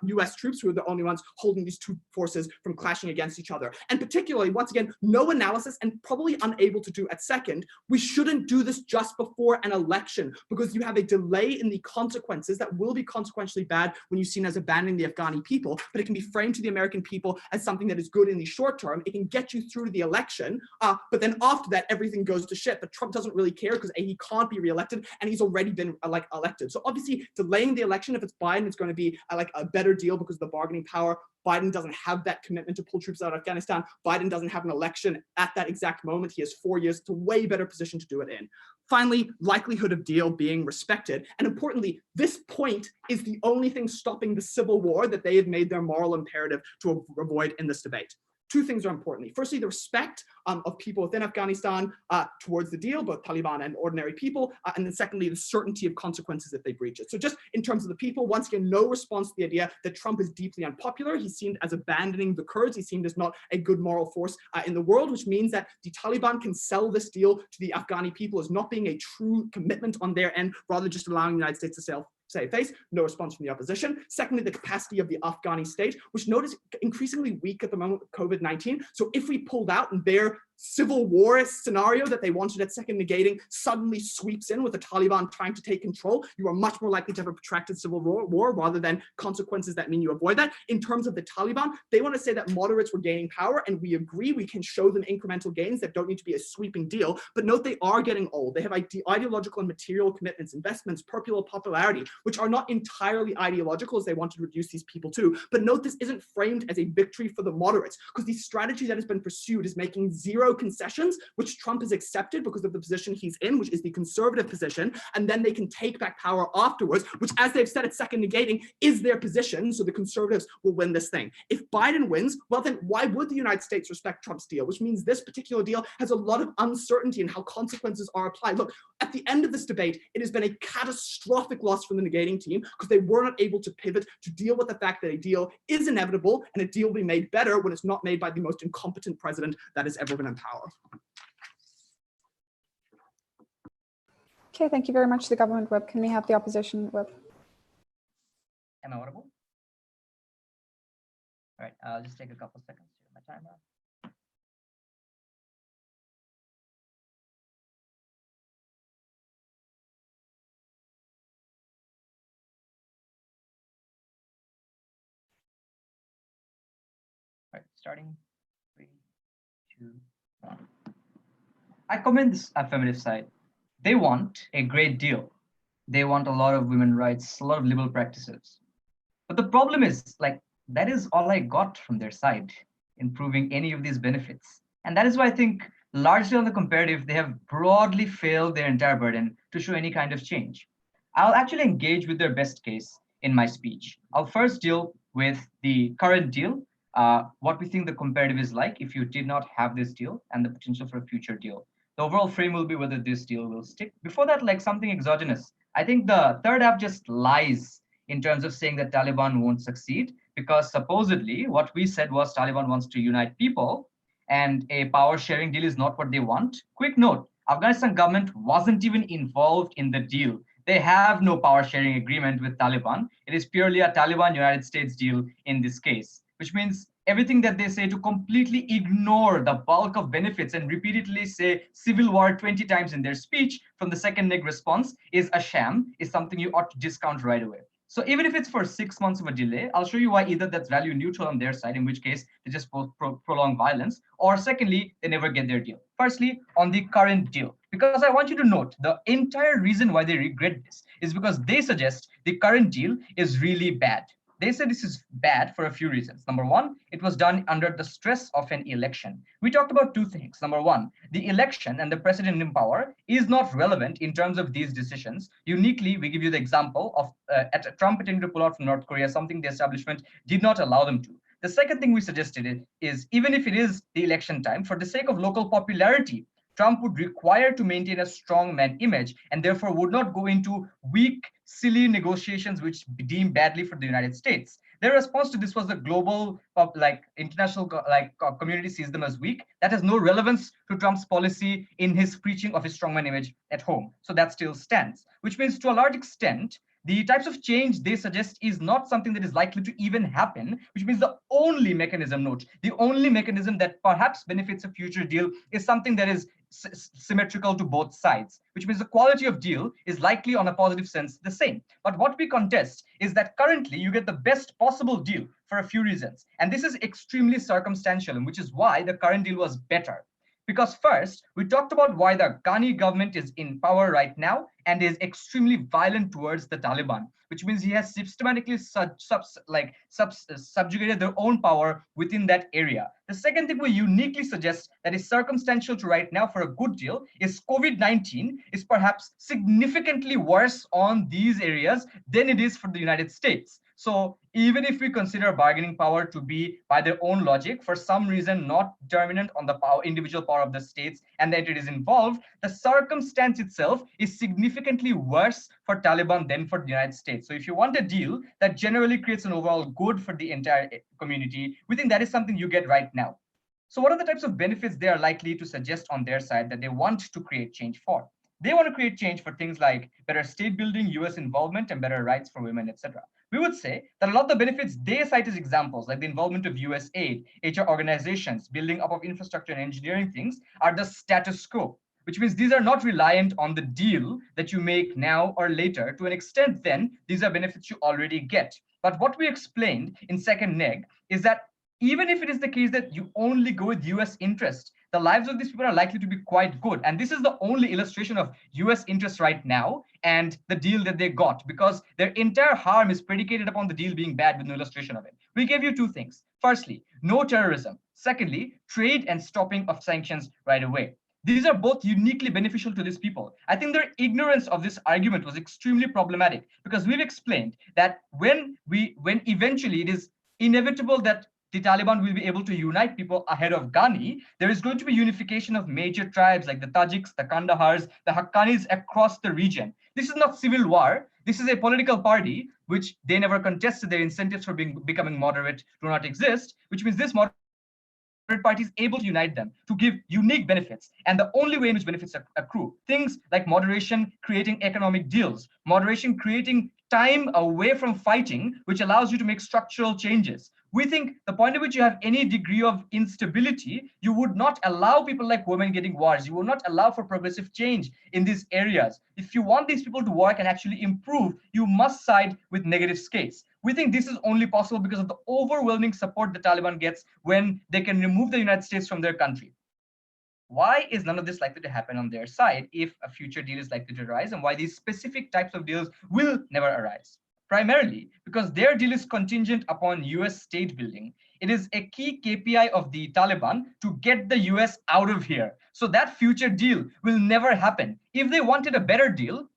US troops, who are the only ones holding these two forces from clashing against each other. And particularly, once again, no analysis, and probably unable to do at second, we shouldn't do this just before an election, because you have a delay in the consequences that will be consequentially bad when you're seen as abandoning the Afghani people, but it can be framed to the American people as something that is good in the short term. It can get you through the election, but then after that, everything goes to shit. But Trump doesn't really care because he can't be reelected, and he's already been elected. So obviously, delaying the election, if it's Biden, it's going to be a better deal because of the bargaining power. Biden doesn't have that commitment to pull troops out of Afghanistan. Biden doesn't have an election at that exact moment. He has 4 years. It's a way better position to do it in. Finally, likelihood of deal being respected. And importantly, this point is the only thing stopping the civil war that they have made their moral imperative to avoid in this debate. Two things are important. Firstly, the respect of people within Afghanistan towards the deal, both Taliban and ordinary people. And then secondly, the certainty of consequences if they breach it. So just in terms of the people, once again, no response to the idea that Trump is deeply unpopular. He seemed as abandoning the Kurds. He seemed as not a good moral force in the world, which means that the Taliban can sell this deal to the Afghani people as not being a true commitment on their end, rather just allowing the United States to save face. No response from the opposition. Secondly, the capacity of the Afghani state, which notice increasingly weak at the moment with COVID-19. So if we pulled out and their civil war scenario that they wanted at second negating suddenly sweeps in with the Taliban trying to take control, you are much more likely to have a protracted civil war rather than consequences that mean you avoid that. In terms of the Taliban, they want to say that moderates were gaining power, and we agree. We can show them incremental gains that don't need to be a sweeping deal, but note they are getting old. They have ideological and material commitments, investments, popularity, which are not entirely ideological as they want to reduce these people to. But note this isn't framed as a victory for the moderates, because the strategy that has been pursued is making zero concessions, which Trump has accepted because of the position he's in, which is the conservative position, and then they can take back power afterwards, which, as they've said at second negating, is their position, so the conservatives will win this thing. If Biden wins, well then why would the United States respect Trump's deal? Which means this particular deal has a lot of uncertainty in how consequences are applied. Look, at the end of this debate, it has been a catastrophic loss from the negating team because they were not able to pivot to deal with the fact that a deal is inevitable, and a deal will be made better when it's not made by the most incompetent president that has ever been in power. Okay, thank you very much, the government whip. Can we have the opposition whip? Am I audible? All right, I'll just take a couple seconds to get my timer. All right, starting 3, 2, 1. I commend this affirmative side. They want a great deal. They want a lot of women's rights, a lot of liberal practices. But the problem is, that is all I got from their side in proving any of these benefits. And that is why I think largely on the comparative, they have broadly failed their entire burden to show any kind of change. I'll actually engage with their best case in my speech. I'll first deal with the current deal, what we think the comparative is like if you did not have this deal, and the potential for a future deal. The overall frame will be whether this deal will stick. Before that, something exogenous. I think the third app just lies in terms of saying that Taliban won't succeed, because supposedly what we said was Taliban wants to unite people, and a power sharing deal is not what they want. Quick note, Afghanistan government wasn't even involved in the deal. They have no power sharing agreement with Taliban. It is purely a Taliban-United States deal in this case, which means everything that they say to completely ignore the bulk of benefits and repeatedly say civil war 20 times in their speech from the second neg response is a sham, is something you ought to discount right away. So even if it's for 6 months of a delay, I'll show you why either that's value neutral on their side, in which case they just prolong violence, or secondly, they never get their deal. Firstly, on the current deal, because I want you to note the entire reason why they regret this is because they suggest the current deal is really bad. They say this is bad for a few reasons. Number one, it was done under the stress of an election. We talked about two things. Number one, the election and the president in power is not relevant in terms of these decisions. Uniquely, we give you the example of Trump attempting to pull out from North Korea, something the establishment did not allow them to. The second thing we suggested is even if it is the election time, for the sake of local popularity, Trump would require to maintain a strong man image and therefore would not go into weak, silly negotiations which deem badly for the United States. Their response to this was the global, international community sees them as weak. That has no relevance to Trump's policy in his preaching of his strongman image at home. So that still stands, which means to a large extent, the types of change they suggest is not something that is likely to even happen, which means the only mechanism, the only mechanism that perhaps benefits a future deal is something that is symmetrical to both sides, which means the quality of deal is likely on a positive sense the same. But what we contest is that currently you get the best possible deal for a few reasons. And this is extremely circumstantial, and which is why the current deal was better. Because first, we talked about why the Ghani government is in power right now and is extremely violent towards the Taliban, which means he has systematically subjugated their own power within that area. The second thing we uniquely suggest that is circumstantial to right now for a good deal is COVID-19 is perhaps significantly worse on these areas than it is for the United States. So even if we consider bargaining power to be, by their own logic, for some reason not determinant on the individual power of the states and the entities involved, the circumstance itself is significantly worse for Taliban than for the United States. So if you want a deal that generally creates an overall good for the entire community, we think that is something you get right now. So what are the types of benefits they are likely to suggest on their side that they want to create change for? They want to create change for things like better state building, US involvement, and better rights for women, etc. We would say that a lot of the benefits they cite as examples, like the involvement of US aid, HR organizations, building up of infrastructure and engineering things, are the status quo, which means these are not reliant on the deal that you make now or later. To an extent, then, these are benefits you already get. But what we explained in second neg is that even if it is the case that you only go with US interest, the lives of these people are likely to be quite good. And this is the only illustration of US interest right now and the deal that they got, because their entire harm is predicated upon the deal being bad with no illustration of it. We gave you two things. Firstly, no terrorism. Secondly, trade and stopping of sanctions right away. These are both uniquely beneficial to these people. I think their ignorance of this argument was extremely problematic, because we've explained that when eventually it is inevitable that the Taliban will be able to unite people ahead of Ghani, there is going to be unification of major tribes like the Tajiks, the Kandahars, the Haqqanis across the region. This is not civil war. This is a political party, which they never contested. Their incentives for becoming moderate do not exist, which means this moderate party is able to unite them to give unique benefits. And the only way in which benefits accrue, things like moderation creating economic deals, moderation creating time away from fighting, which allows you to make structural changes. We think the point at which you have any degree of instability, you would not allow people like women getting wars. You will not allow for progressive change in these areas. If you want these people to work and actually improve, you must side with negative scales. We think this is only possible because of the overwhelming support the Taliban gets when they can remove the United States from their country. Why is none of this likely to happen on their side if a future deal is likely to arise, and why these specific types of deals will never arise? Primarily because their deal is contingent upon US state building. It is a key KPI of the Taliban to get the US out of here. So that future deal will never happen. If they wanted a better deal,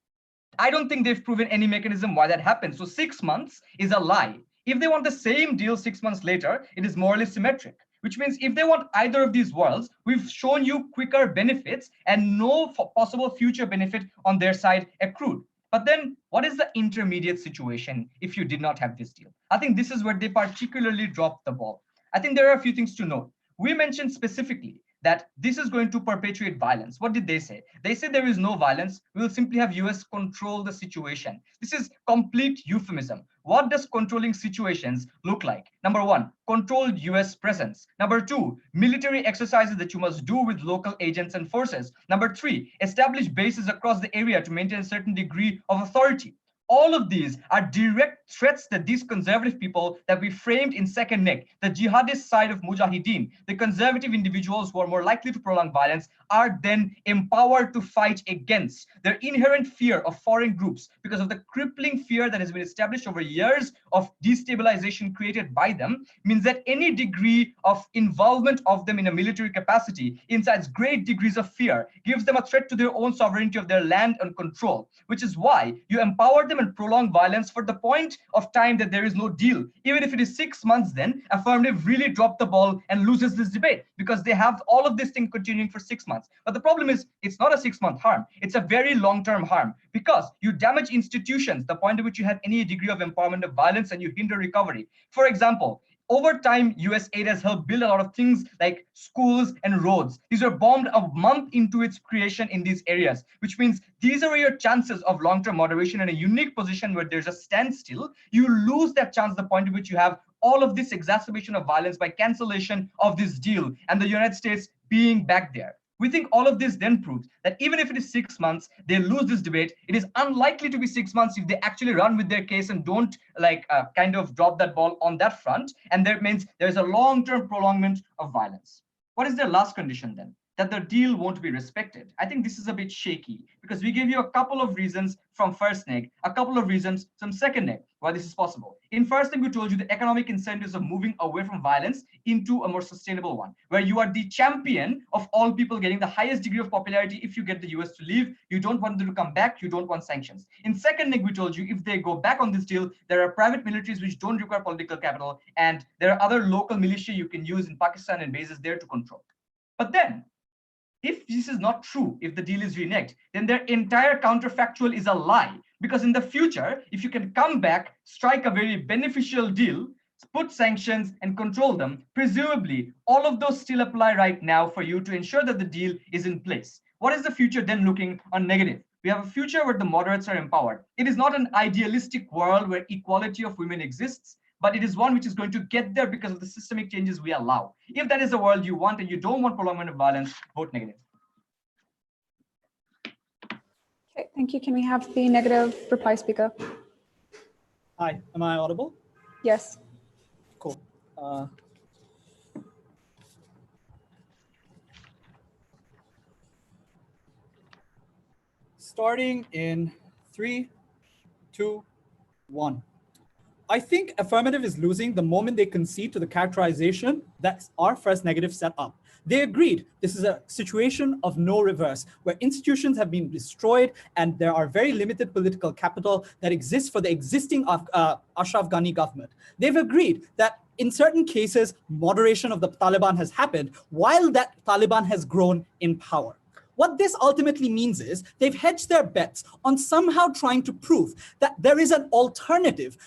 I don't think they've proven any mechanism why that happens. So 6 months is a lie. If they want the same deal 6 months later, it is morally symmetric, which means if they want either of these worlds, we've shown you quicker benefits and no possible future benefit on their side accrued. But then what is the intermediate situation if you did not have this deal? I think this is where they particularly dropped the ball. I think there are a few things to note. We mentioned specifically that this is going to perpetuate violence. What did they say? They said there is no violence. We will simply have US control the situation. This is complete euphemism. What does controlling situations look like? Number one, controlled US presence. Number two, military exercises that you must do with local agents and forces. Number three, establish bases across the area to maintain a certain degree of authority. All of these are direct threats that these conservative people that we framed in second neck, the jihadist side of Mujahideen, the conservative individuals who are more likely to prolong violence, are then empowered to fight against. Their inherent fear of foreign groups, because of the crippling fear that has been established over years of destabilization created by them, means that any degree of involvement of them in a military capacity incites great degrees of fear, gives them a threat to their own sovereignty of their land and control, which is why you empower them and prolong violence for the point of time that there is no deal. Even if it is 6 months, then affirmative really dropped the ball and loses this debate because they have all of this thing continuing for 6 months. But the problem is it's not a 6-month harm. It's a very long-term harm because you damage institutions, the point at which you have any degree of empowerment of violence, and you hinder recovery. For example, over time, US aid has helped build a lot of things like schools and roads. These were bombed a month into its creation in these areas, which means these are your chances of long-term moderation in a unique position where there's a standstill. You lose that chance, the point at which you have all of this exacerbation of violence by cancellation of this deal and the United States being back there. We think all of this then proves that even if it is 6 months, they lose this debate. It is unlikely to be 6 months if they actually run with their case and don't kind of drop that ball on that front. And that means there's a long-term prolongment of violence. What is their last condition then? That the deal won't be respected. I think this is a bit shaky because we gave you a couple of reasons from first neg, a couple of reasons from second neg why this is possible. In first neg, we told you the economic incentives of moving away from violence into a more sustainable one, where you are the champion of all people getting the highest degree of popularity. If you get the US to leave, you don't want them to come back, you don't want sanctions. In second neg, we told you if they go back on this deal, there are private militaries which don't require political capital, and there are other local militia you can use in Pakistan and bases there to control. But then, if this is not true, if the deal is reneged, then their entire counterfactual is a lie. Because in the future, if you can come back, strike a very beneficial deal, put sanctions and control them, presumably all of those still apply right now for you to ensure that the deal is in place. What is the future then looking on negative? We have a future where the moderates are empowered. It is not an idealistic world where equality of women exists, but it is one which is going to get there because of the systemic changes we allow. If that is the world you want and you don't want prolongment of violence, vote negative. Okay, thank you. Can we have the negative reply speaker? Hi, am I audible? Yes. Cool. Starting in 3, 2, 1. I think affirmative is losing the moment they concede to the characterization that our first negative set up. They agreed this is a situation of no reverse, where institutions have been destroyed and there are very limited political capital that exists for the existing Ashraf Ghani government. They've agreed that in certain cases, moderation of the Taliban has happened while that Taliban has grown in power. What this ultimately means is they've hedged their bets on somehow trying to prove that there is an alternative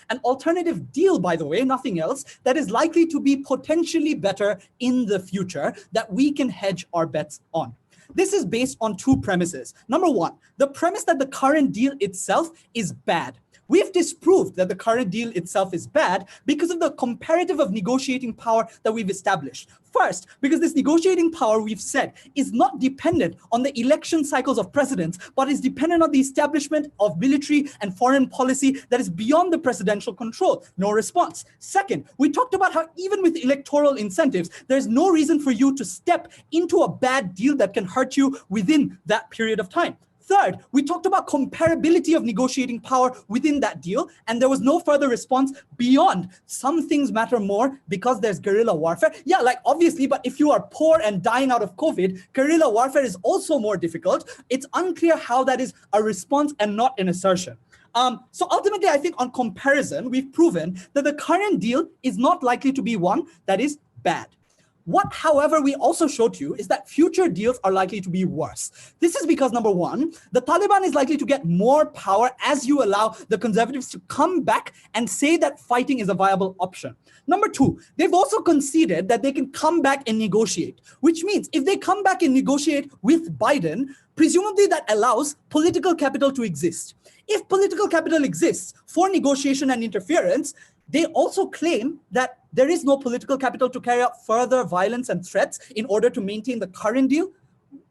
deal, by the way, nothing else, that is likely to be potentially better in the future that we can hedge our bets on. This is based on two premises. Number one, the premise that the current deal itself is bad. We've disproved that the current deal itself is bad because of the comparative of negotiating power that we've established. First, because this negotiating power, we've said, is not dependent on the election cycles of presidents, but is dependent on the establishment of military and foreign policy that is beyond the presidential control. No response. Second, we talked about how even with electoral incentives, there's no reason for you to step into a bad deal that can hurt you within that period of time. Third, we talked about comparability of negotiating power within that deal, and there was no further response beyond some things matter more because there's guerrilla warfare. Yeah, like obviously, but if you are poor and dying out of COVID, guerrilla warfare is also more difficult. It's unclear how that is a response and not an assertion. So ultimately, I think on comparison, we've proven that the current deal is not likely to be one that is bad. What, however, we also showed you is that future deals are likely to be worse. This is because, number one, the Taliban is likely to get more power as you allow the conservatives to come back and say that fighting is a viable option. Number two, they've also conceded that they can come back and negotiate, which means if they come back and negotiate with Biden, presumably that allows political capital to exist. If political capital exists for negotiation and interference, they also claim that there is no political capital to carry out further violence and threats in order to maintain the current deal.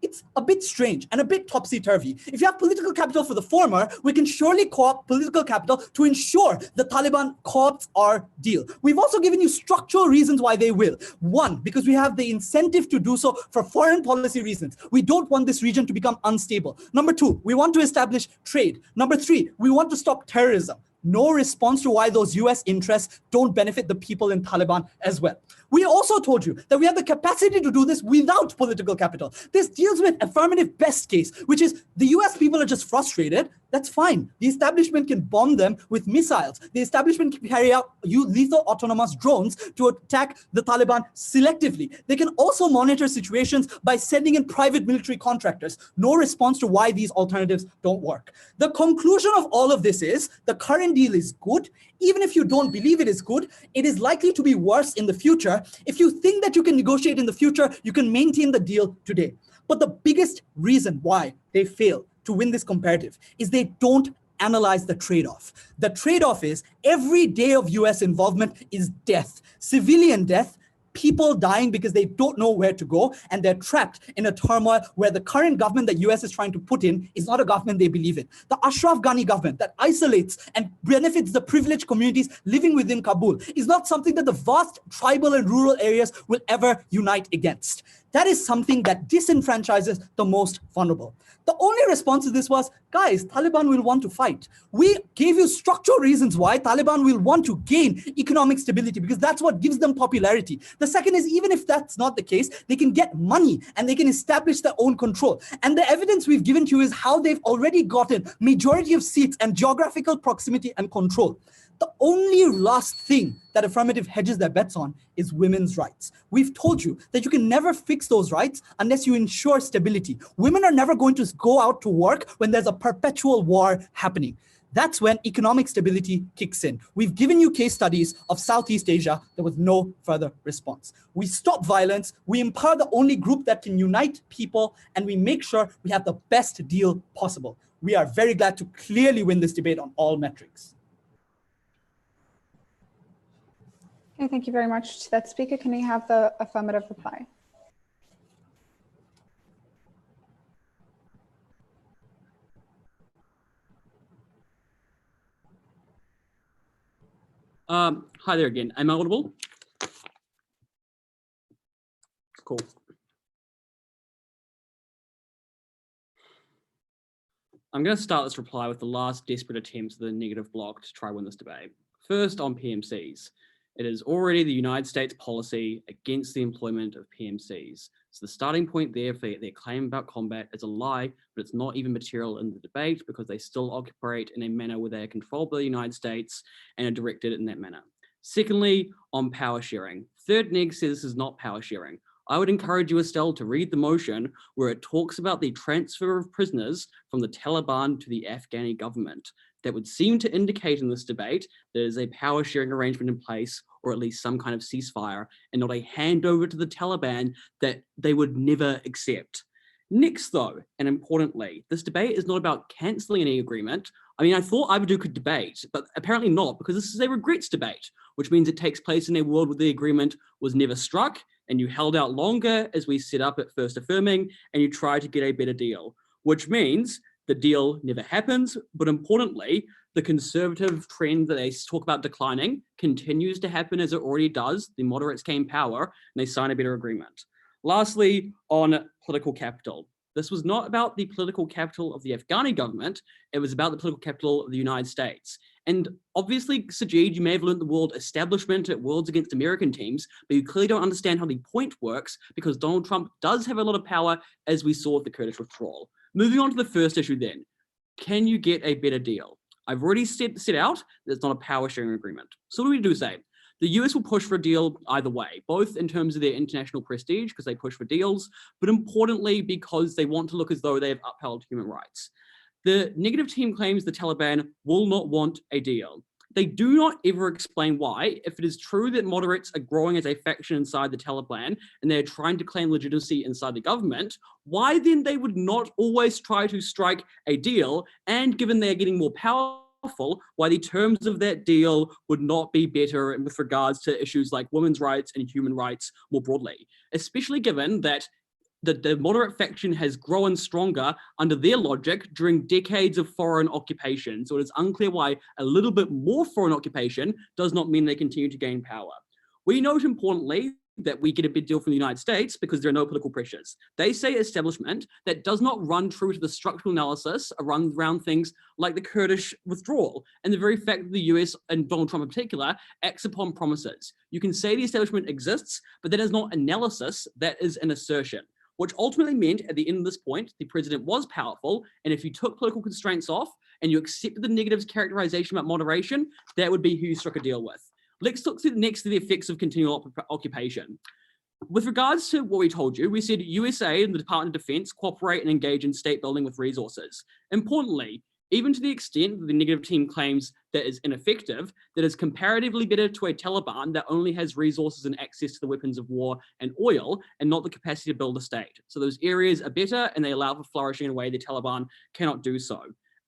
it's a bit strange and a bit topsy-turvy. If you have political capital for the former, we can surely co-opt political capital to ensure the Taliban co-opts our deal. We've also given you structural reasons why they will. One, because we have the incentive to do so for foreign policy reasons. We don't want this region to become unstable. Number two, we want to establish trade. Number three, we want to stop terrorism. No response to why those US interests don't benefit the people in Taliban as well. We also told you that we have the capacity to do this without political capital. This deals with affirmative best case, which is the US people are just frustrated. That's fine. The establishment can bomb them with missiles. The establishment can carry out lethal autonomous drones to attack the Taliban selectively. They can also monitor situations by sending in private military contractors. No response to why these alternatives don't work. The conclusion of all of this is the current deal is good. Even if you don't believe it is good, it is likely to be worse in the future. If you think that you can negotiate in the future, you can maintain the deal today. But the biggest reason why they fail to win this comparative is they don't analyze the trade-off. The trade-off is every day of US involvement is death, civilian death, people dying because they don't know where to go, and they're trapped in a turmoil where the current government that US is trying to put in is not a government they believe in. The Ashraf Ghani government that isolates and benefits the privileged communities living within Kabul is not something that the vast tribal and rural areas will ever unite against. That is something that disenfranchises the most vulnerable. The only response to this was, guys, Taliban will want to fight. We gave you structural reasons why Taliban will want to gain economic stability, because that's what gives them popularity. The second is, even if that's not the case, they can get money and they can establish their own control. And the evidence we've given to you is how they've already gotten majority of seats and geographical proximity and control. The only last thing that affirmative hedges their bets on is women's rights. We've told you that you can never fix those rights unless you ensure stability. Women are never going to go out to work when there's a perpetual war happening. That's when economic stability kicks in. We've given you case studies of Southeast Asia. There was no further response. We stop violence, we empower the only group that can unite people, and we make sure we have the best deal possible. We are very glad to clearly win this debate on all metrics. Okay, thank you very much to that speaker. Can we have the affirmative reply? Hi there again. Am I audible? Cool. I'm going to start this reply with the last desperate attempts of the negative bloc to try win this debate. First, on PMCs. It is already the United States policy against the employment of PMCs. So the starting point there for their claim about combat is a lie, but it's not even material in the debate because they still operate in a manner where they are controlled by the United States and are directed in that manner. Secondly, on power sharing. Third neg says this is not power sharing. I would encourage you, Estelle, to read the motion where it talks about the transfer of prisoners from the Taliban to the Afghani government. That would seem to indicate in this debate there is a power sharing arrangement in place, or at least some kind of ceasefire, and not a handover to the Taliban that they would never accept. Next, though, and importantly, this debate is not about cancelling any agreement. I mean, I thought IBA could debate, but apparently not, because this is a regrets debate, which means it takes place in a world where the agreement was never struck, and you held out longer as we set up at first affirming, and you tried to get a better deal, which means the deal never happens, but importantly, the conservative trend that they talk about declining continues to happen as it already does. The moderates gain power and they sign a better agreement. Lastly, on political capital. This was not about the political capital of the Afghani government, it was about the political capital of the United States. And obviously, Sajid, you may have learned the word establishment at Worlds Against American teams, but you clearly don't understand how the point works because Donald Trump does have a lot of power, as we saw with the Kurdish withdrawal. Moving on to the first issue then, can you get a better deal? I've already set out that it's not a power sharing agreement. So what do we do say? The US will push for a deal either way, both in terms of their international prestige, because they push for deals, but importantly, because they want to look as though they have upheld human rights. The negative team claims the Taliban will not want a deal. They do not ever explain why. If it is true that moderates are growing as a faction inside the Taliban and they're trying to claim legitimacy inside the government, why then they would not always try to strike a deal, and given they're getting more powerful, why the terms of that deal would not be better with regards to issues like women's rights and human rights more broadly, especially given that the moderate faction has grown stronger under their logic during decades of foreign occupation. So it is unclear why a little bit more foreign occupation does not mean they continue to gain power. We note importantly that we get a big deal from the United States because there are no political pressures. They say establishment that does not run true to the structural analysis around things like the Kurdish withdrawal and the very fact that the US and Donald Trump in particular acts upon promises. You can say the establishment exists, but that is not analysis, that is an assertion, which ultimately meant at the end of this point, the president was powerful. And if you took political constraints off and you accepted the negatives characterization about moderation, that would be who you struck a deal with. Let's look next to the effects of continual occupation. With regards to what we told you, we said USA and the Department of Defense cooperate and engage in state building with resources. Importantly, even to the extent that the negative team claims that is ineffective, that is comparatively better to a Taliban that only has resources and access to the weapons of war and oil and not the capacity to build a state. So those areas are better and they allow for flourishing in a way the Taliban cannot do so.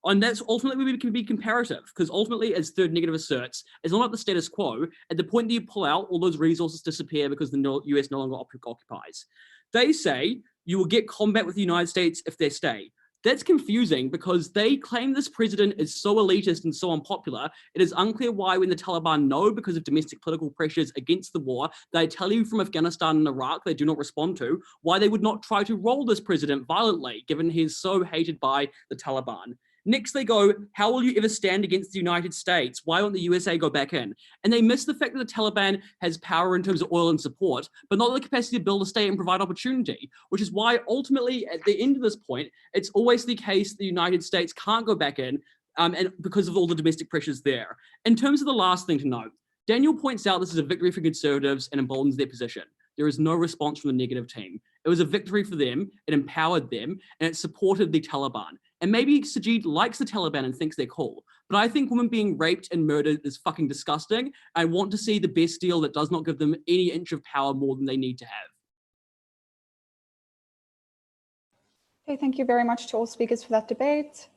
And that's ultimately we can be comparative, because ultimately, as third negative asserts, it's not about the status quo. At the point that you pull out, all those resources disappear because the US no longer occupies. They say you will get combat with the United States if they stay. That's confusing because they claim this president is so elitist and so unpopular. It is unclear why when the Taliban know because of domestic political pressures against the war, they tell you from Afghanistan and Iraq they do not respond to, why they would not try to roll this president violently, given he is so hated by the Taliban. Next, they go, how will you ever stand against the United States? Why won't the USA go back in? And they miss the fact that the Taliban has power in terms of oil and support, but not the capacity to build a state and provide opportunity, which is why ultimately at the end of this point, it's always the case the United States can't go back in and because of all the domestic pressures there. In terms of the last thing to note, Daniel points out this is a victory for conservatives and emboldens their position. There is no response from the negative team. It was a victory for them, it empowered them, and it supported the Taliban. And maybe Sajid likes the Taliban and thinks they're cool, but I think women being raped and murdered is fucking disgusting. I want to see the best deal that does not give them any inch of power more than they need to have. Okay, thank you very much to all speakers for that debate.